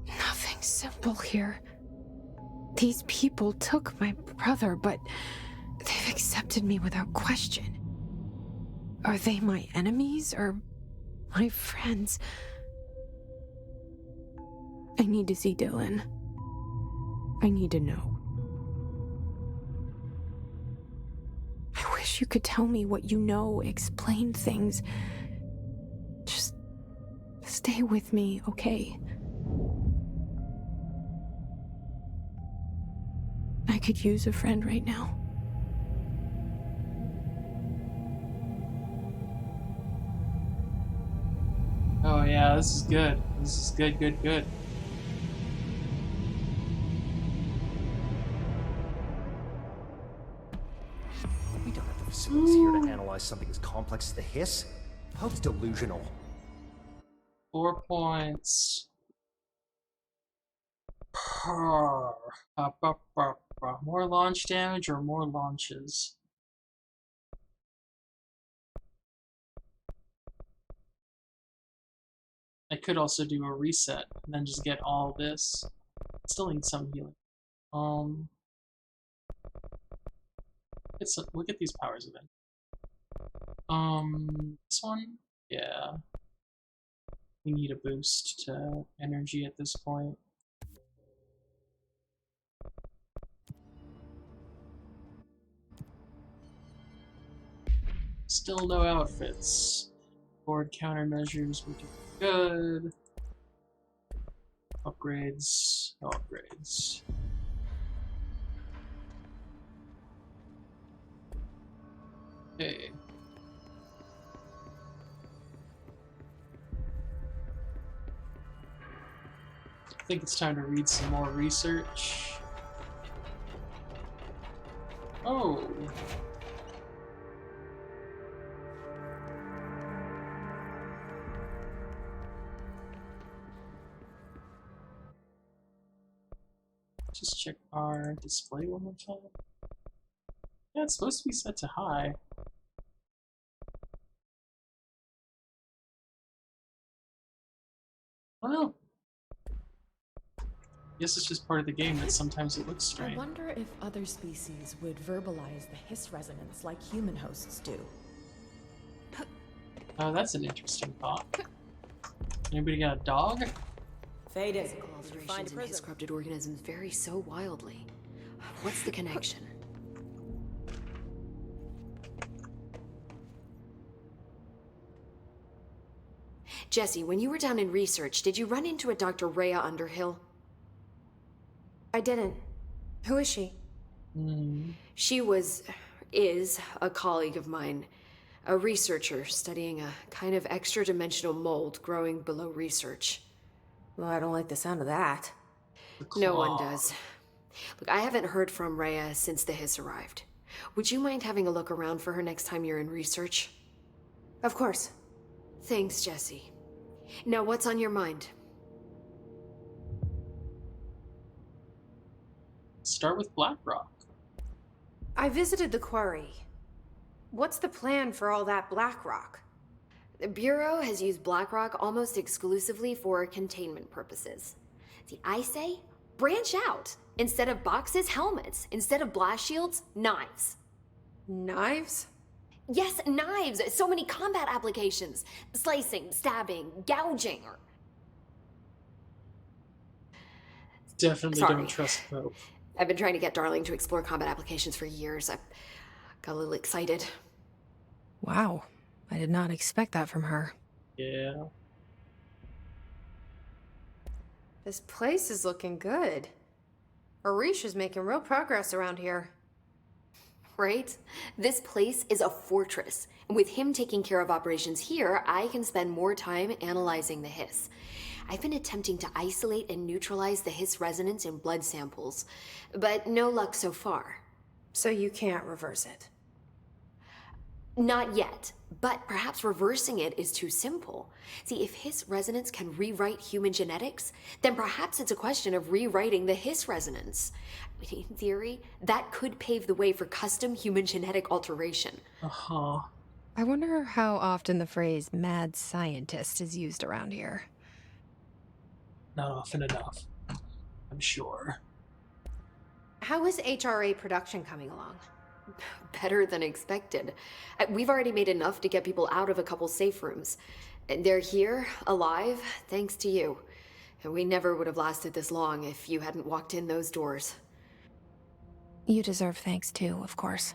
Nothing simple here. These people took my brother, but they've accepted me without question. Are they my enemies or my friends? I need to see Dylan. I need to know. I wish you could tell me what you know, explain things. Just stay with me, okay? I could use a friend right now. Oh yeah, this is good. This is good, good, good. We don't have the facilities here to analyze something as complex as the hiss. Pope's delusional. 4 points. More launch damage or more launches? I could also do a reset and then just get all this. Still need some healing. Look at these powers event. This one? Yeah. We need a boost to energy at this point. Still no outfits. Board countermeasures would do good. Upgrades. No upgrades. Okay. I think it's time to read some more research. Oh. Just check our display one more time. Yeah, it's supposed to be set to high. Well, guess it's just part of the game that sometimes it looks strange. I wonder if other species would verbalize the hiss resonance like human hosts do. Oh, that's an interesting thought. Anybody got a dog? Faded. Physical alterations in his corrupted organisms vary so wildly. What's the connection? Jesse, when you were down in research, did you run into a Dr. Rhea Underhill? I didn't. Who is she? She is a colleague of mine. A researcher studying a kind of extra-dimensional mold growing below research. Well, I don't like the sound of that. No one does. Look, I haven't heard from Rhea since the hiss arrived. Would you mind having a look around for her next time you're in research? Of course. Thanks, Jesse. Now, what's on your mind? Start with Blackrock. I visited the quarry. What's the plan for all that black rock? The Bureau has used Blackrock almost exclusively for containment purposes. See, I say, branch out. Instead of boxes, helmets. Instead of blast shields, knives. Knives? Yes, knives! So many combat applications. Slicing, stabbing, gouging, or... Definitely Sorry. don't trust Pope. I've been trying to get Darling to explore combat applications for years. I got a little excited. Wow. I did not expect that from her. Yeah. This place is looking good. Arish is making real progress around here. Right? This place is a fortress. And with him taking care of operations here, I can spend more time analyzing the hiss. I've been attempting to isolate and neutralize the hiss resonance in blood samples, but no luck so far. So you can't reverse it? Not yet, but perhaps reversing it is too simple. See, if hiss resonance can rewrite human genetics, then perhaps it's a question of rewriting the hiss resonance. I mean, in theory, that could pave the way for custom human genetic alteration. Uh-huh. I wonder how often the phrase mad scientist is used around here. Not often enough, I'm sure. How is HRA production coming along? Better than expected. We've already made enough to get people out of a couple safe rooms. They're here, alive, thanks to you. And we never would have lasted this long if you hadn't walked in those doors. You deserve thanks too, of course.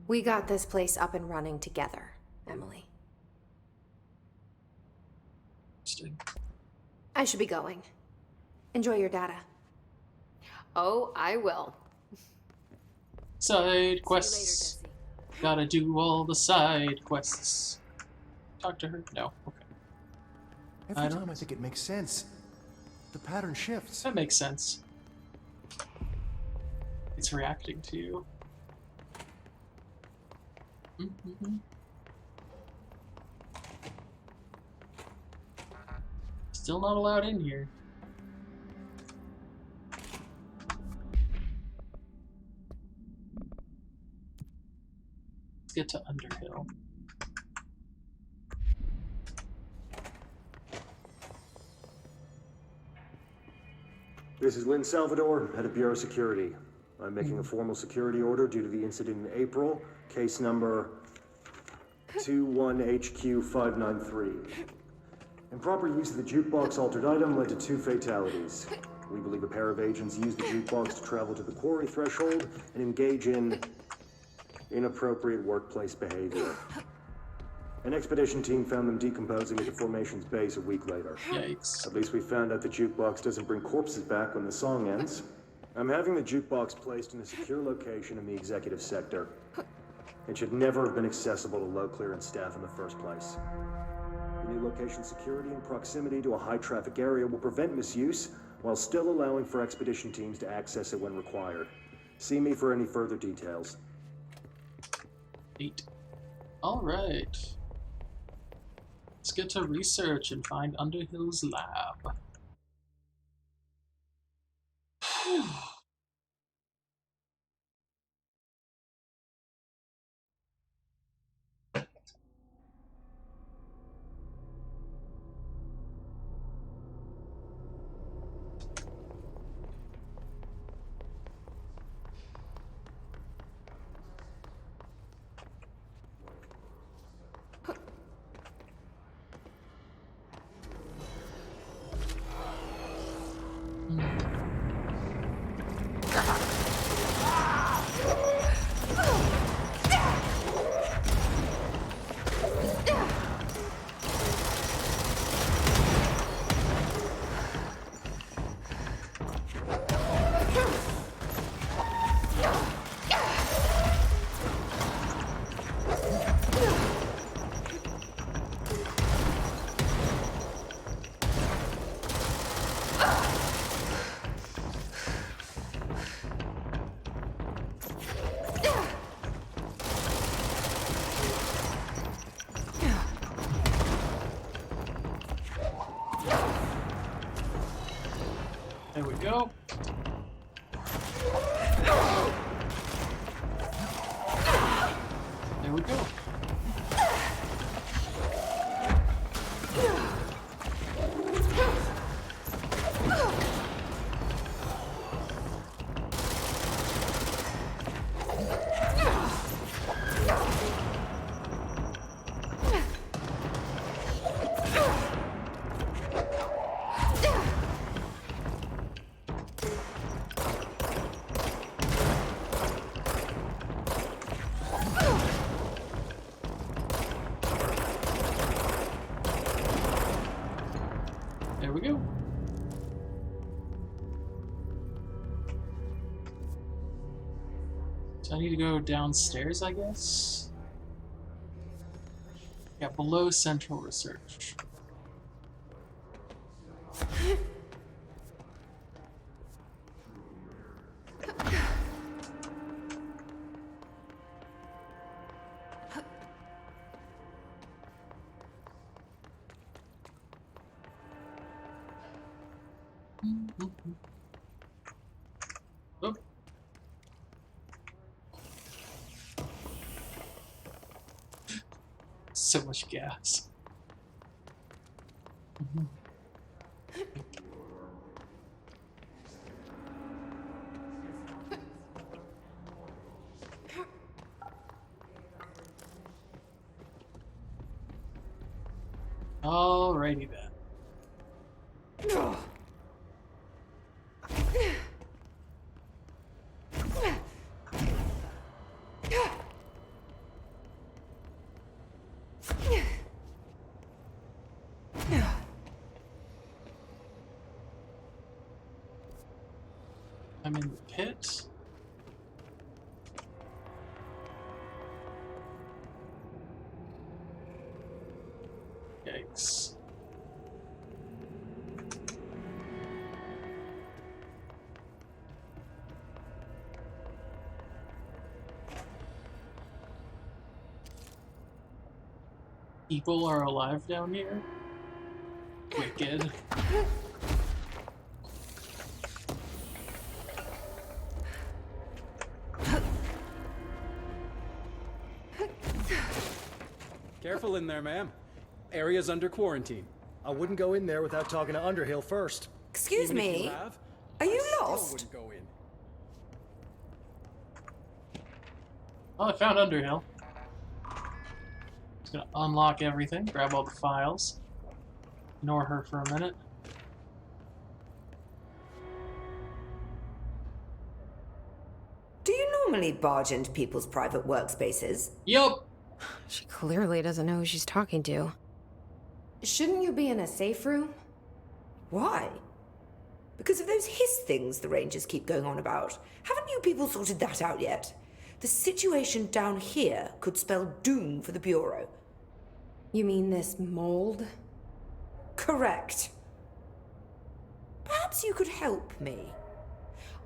We got this place up and running together, Emily. I should be going. Enjoy your data. Oh, I will. Side quests. Gotta do all the side quests. Talk to her? No. Okay. Every time I think it makes sense, the pattern shifts. That makes sense. It's reacting to you. Still not allowed in here. Let's get to Underhill. This is Lynn Salvador, head of Bureau Security. I'm making a formal security order due to the incident in April, case number 21HQ593. Improper use of the jukebox altered item led to 2 fatalities. We believe a pair of agents used the jukebox to travel to the quarry threshold and engage in inappropriate workplace behavior. An expedition team found them decomposing at the formation's base a week later. Yikes. At least we found out the jukebox doesn't bring corpses back when the song ends. I'm having the jukebox placed in a secure location in the executive sector. It should never have been accessible to low clearance staff in the first place. The new location security and proximity to a high traffic area will prevent misuse while still allowing for expedition teams to access it when required. See me for any further details. 8. Alright. Let's get to research and find Underhill's lab. There we go. There we go. There we go. So I need to go downstairs, I guess? Yeah, below Central Research. Oh. So much gas. Alrighty then. I'm in the pit. Yikes. People are alive down here? Wicked. Careful in there, ma'am. Area's under quarantine. I wouldn't go in there without talking to Underhill first. Excuse Even if me? you have, Are you I lost? still wouldn't go in. Well, I found Underhill. Just gonna unlock everything, grab all the files. Ignore her for a minute. Do you normally barge into people's private workspaces? Yup! She clearly doesn't know who she's talking to. Shouldn't you be in a safe room? Why? Because of those hiss things the Rangers keep going on about. Haven't you people sorted that out yet? The situation down here could spell doom for the Bureau. You mean this mold? Correct. Perhaps you could help me.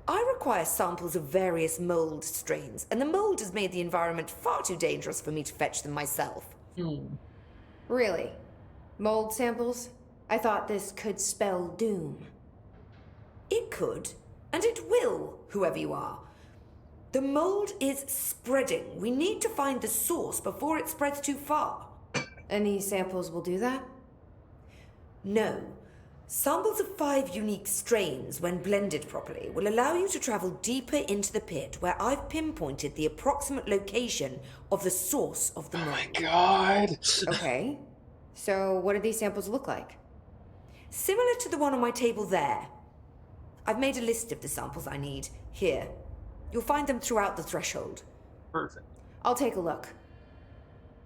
I require samples of various mold strains, and the mold has made the environment far too dangerous for me to fetch them myself. Really? Mold samples? I thought this could spell doom. It could, and it will, whoever you are. The mold is spreading. We need to find the source before it spreads too far. And these samples will do that? No. Samples of 5 unique strains, when blended properly, will allow you to travel deeper into the pit, where I've pinpointed the approximate location of the source of the mold. Oh my god! Okay. So what do these samples look like? Similar to the one on my table there. I've made a list of the samples I need. Here. You'll find them throughout the threshold. Perfect. I'll take a look.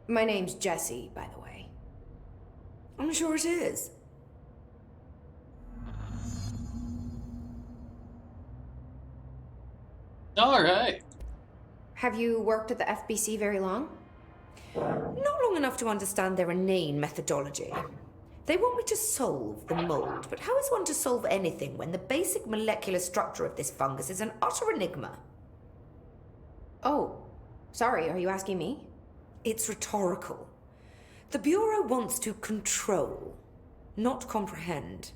My name's Jessie, by the way. I'm sure it is. Alright. Have you worked at the FBC very long? Not long enough to understand their inane methodology. They want me to solve the mold, but how is one to solve anything when the basic molecular structure of this fungus is an utter enigma? Oh, sorry, are you asking me? It's rhetorical. The Bureau wants to control, not comprehend.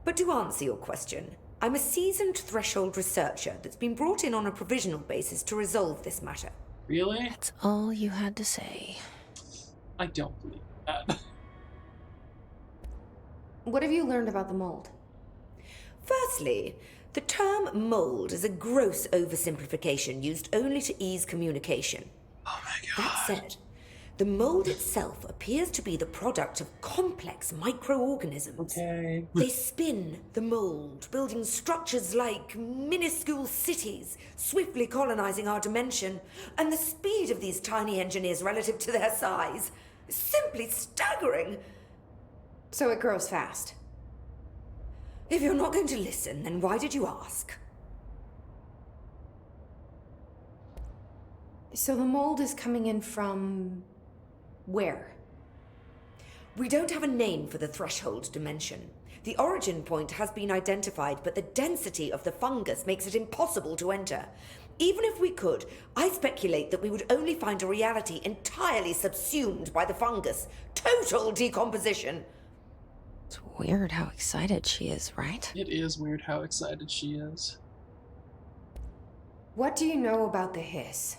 But to answer your question, I'm a seasoned threshold researcher that's been brought in on a provisional basis to resolve this matter. Really? That's all you had to say. I don't believe that. What have you learned about the mold? Firstly, the term mold is a gross oversimplification used only to ease communication. Oh my god. That said, the mold itself appears to be the product of complex microorganisms. Okay. They spin the mold, building structures like minuscule cities, swiftly colonizing our dimension. And the speed of these tiny engineers relative to their size is simply staggering. So it grows fast. If you're not going to listen, then why did you ask? So the mold is coming in from... where? We don't have a name for the threshold dimension. The origin point has been identified, but the density of the fungus makes it impossible to enter. Even if we could, I speculate that we would only find a reality entirely subsumed by the fungus. Total decomposition. It's weird how excited she is, right? It is weird how excited she is. What do you know about the hiss?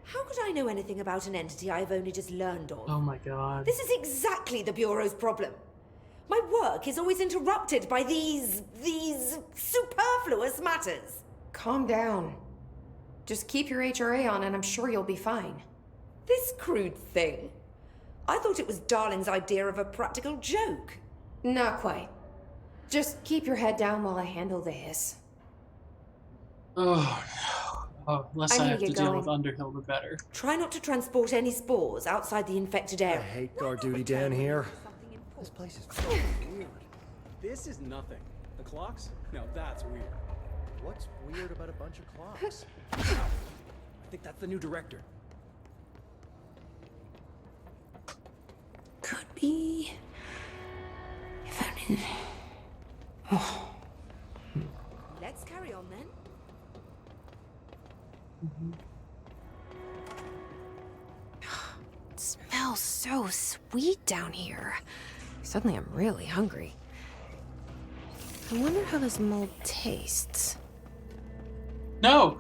How could I know anything about an entity I've only just learned of? Oh my god. This is exactly the Bureau's problem. My work is always interrupted by these superfluous matters. Calm down. Just keep your HRA on and I'm sure you'll be fine. This crude thing. I thought it was Darling's idea of a practical joke. Not quite. Just keep your head down while I handle the hiss. Oh no. Oh, less I need have to to get deal going. with Underhill, the better. Try not to transport any spores outside the infected I area. hate guard duty down here. This place is fucking weird. This is nothing. The clocks? No, that's weird. What's weird about a bunch of clocks? I think that's the new director. Could be. If I didn't. Oh. Let's carry on then. It smells so sweet down here. Suddenly I'm really hungry. I wonder how this mold tastes. No!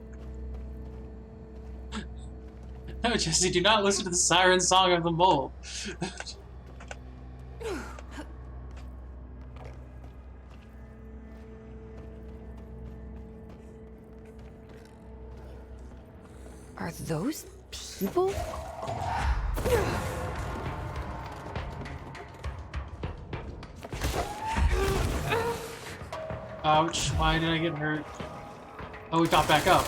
No, Jesse, do not listen to the siren song of the mole. Are those people? Ouch, why did I get hurt? Oh, we got back up.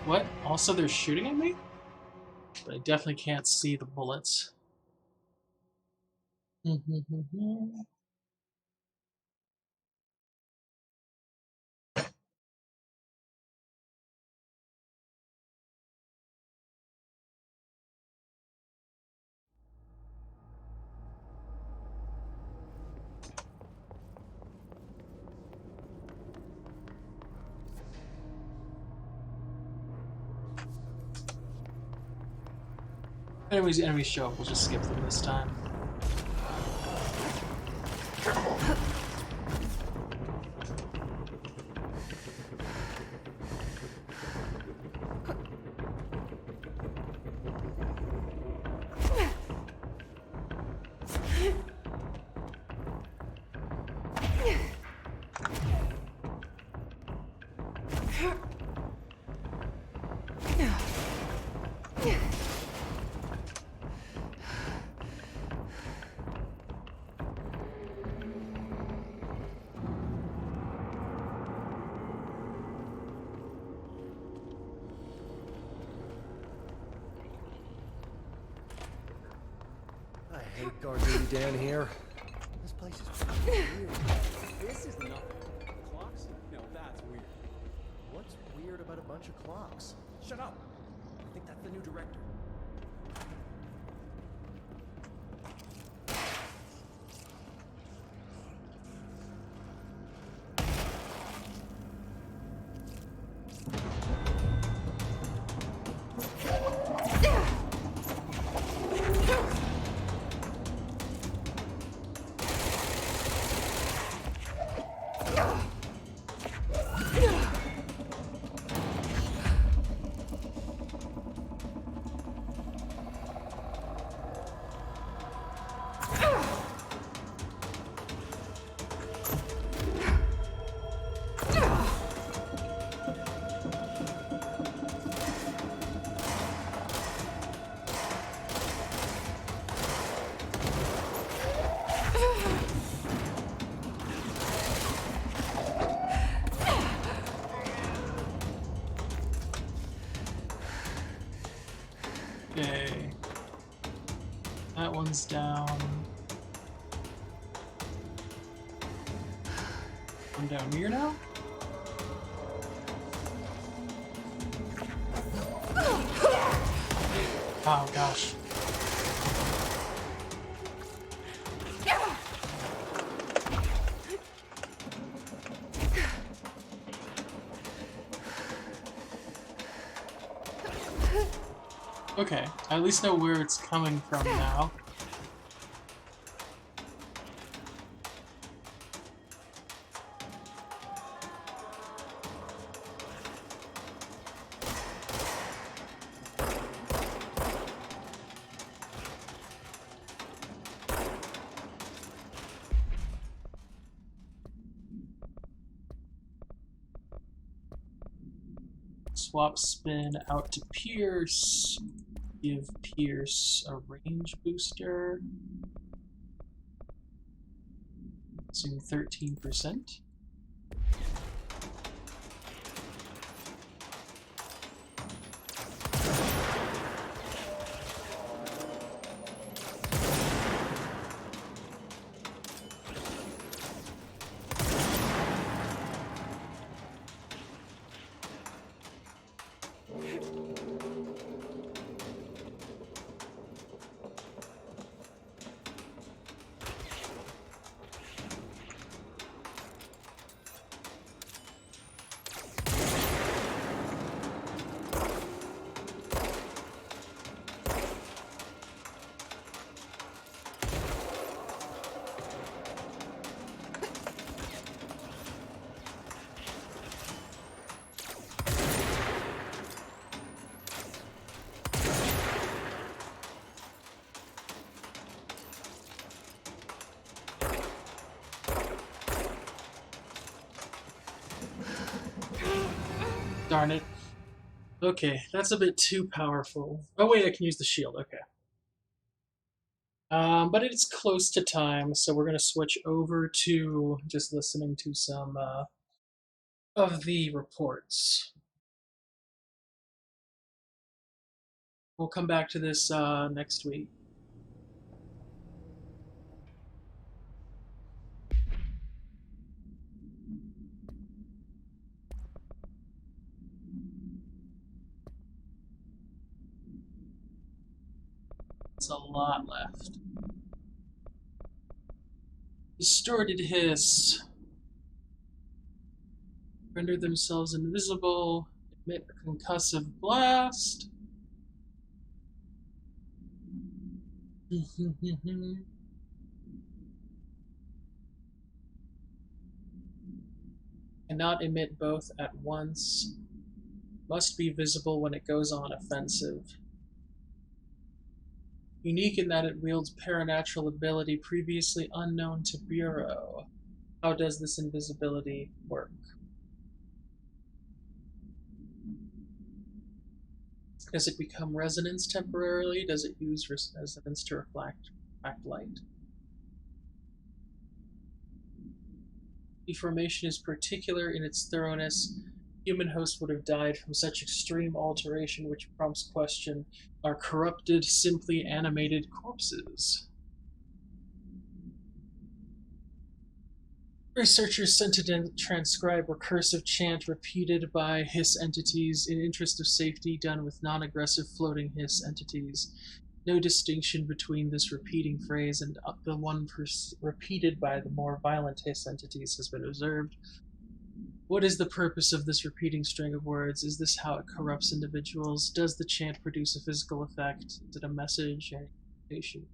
What? Also, they're shooting at me? But I definitely can't see the bullets. Anyways, enemies show up, we'll just skip them this time. I hate guard duty down here. This place is fucking weird. This is nothing. The clocks? No, that's weird. What's weird about a bunch of clocks? Shut up. I think that's the new director. Okay. That one's down. I'm down here now? Oh gosh. Okay, I at least know where it's coming from now. Swap spin out to Pierce. Give Pierce a range booster. Assume 13%. Darn it. Okay, that's a bit too powerful. Oh wait, I can use the shield, okay. But it's close to time, so we're gonna switch over to just listening to some of the reports. We'll come back to this next week. It's a lot left. Distorted hiss. Render themselves invisible. Emit a concussive blast. Cannot emit both at once. Must be visible when it goes on offensive. Unique in that it wields paranatural ability previously unknown to Bureau. How does this invisibility work? Does it become resonance temporarily? Does it use resonance to reflect light? Deformation is particular in its thoroughness. Human host would have died from such extreme alteration, which prompts question, are corrupted simply animated corpses? Researchers sent to transcribe recursive chant repeated by hiss entities in interest of safety done with non-aggressive floating hiss entities. No distinction between this repeating phrase and the one repeated by the more violent hiss entities has been observed. What is the purpose of this repeating string of words? Is this how it corrupts individuals? Does the chant produce a physical effect? Is it a message or invitation?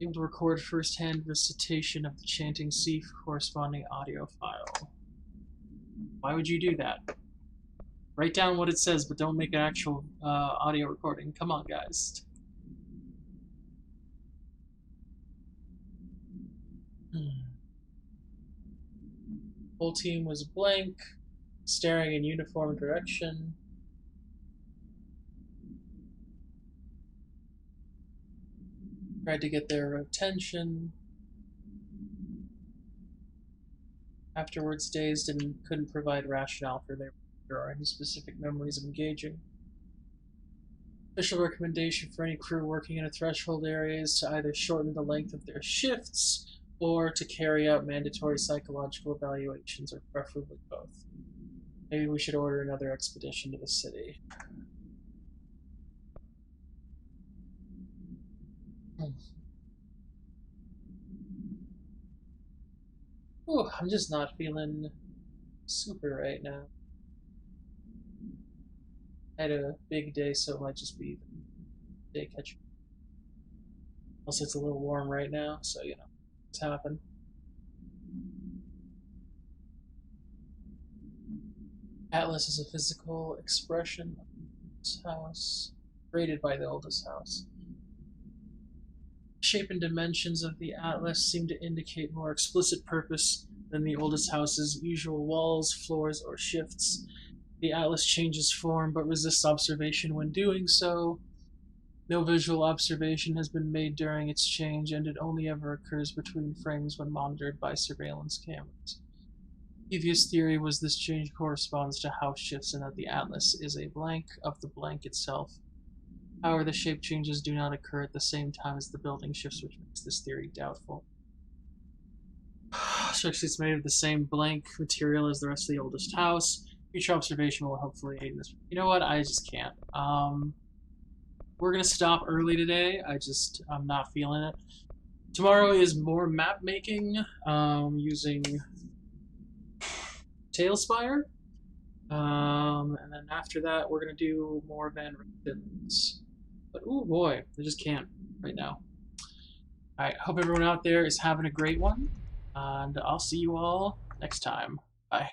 Able to record first-hand recitation of the chanting C corresponding audio file. Why would you do that? Write down what it says, but don't make an actual audio recording. Come on, guys. Whole team was blank, staring in uniform direction. Tried to get their attention. Afterwards, dazed and couldn't provide rationale for their or any specific memories of engaging. Official recommendation for any crew working in a threshold area is to either shorten the length of their shifts or to carry out mandatory psychological evaluations, or preferably both. Maybe we should order another expedition to the city. Ooh, I'm just not feeling super right now. I had a big day, so it might just be the day catching. Also, it's a little warm right now, so you know, it's happened. Atlas is a physical expression of this house, created by the oldest house. Shape and dimensions of the Atlas seem to indicate more explicit purpose than the oldest house's usual walls, floors, or shifts. The atlas changes form but resists observation when doing so. No visual observation has been made during its change, and it only ever occurs between frames when monitored by surveillance cameras. Previous theory was this change corresponds to house shifts and that the atlas is a blank of the blank itself. However, the shape changes do not occur at the same time as the building shifts, which makes this theory doubtful. Especially it's made of the same blank material as the rest of the oldest house. Future observation will hopefully aid in this. You know what? I just can't. We're gonna stop early today. I'm not feeling it. Tomorrow is more map making, using Tailspire. And then after that, we're gonna do more Van Richtens. But oh boy, I just can't right now. Alright, hope everyone out there is having a great one, and I'll see you all next time. Bye.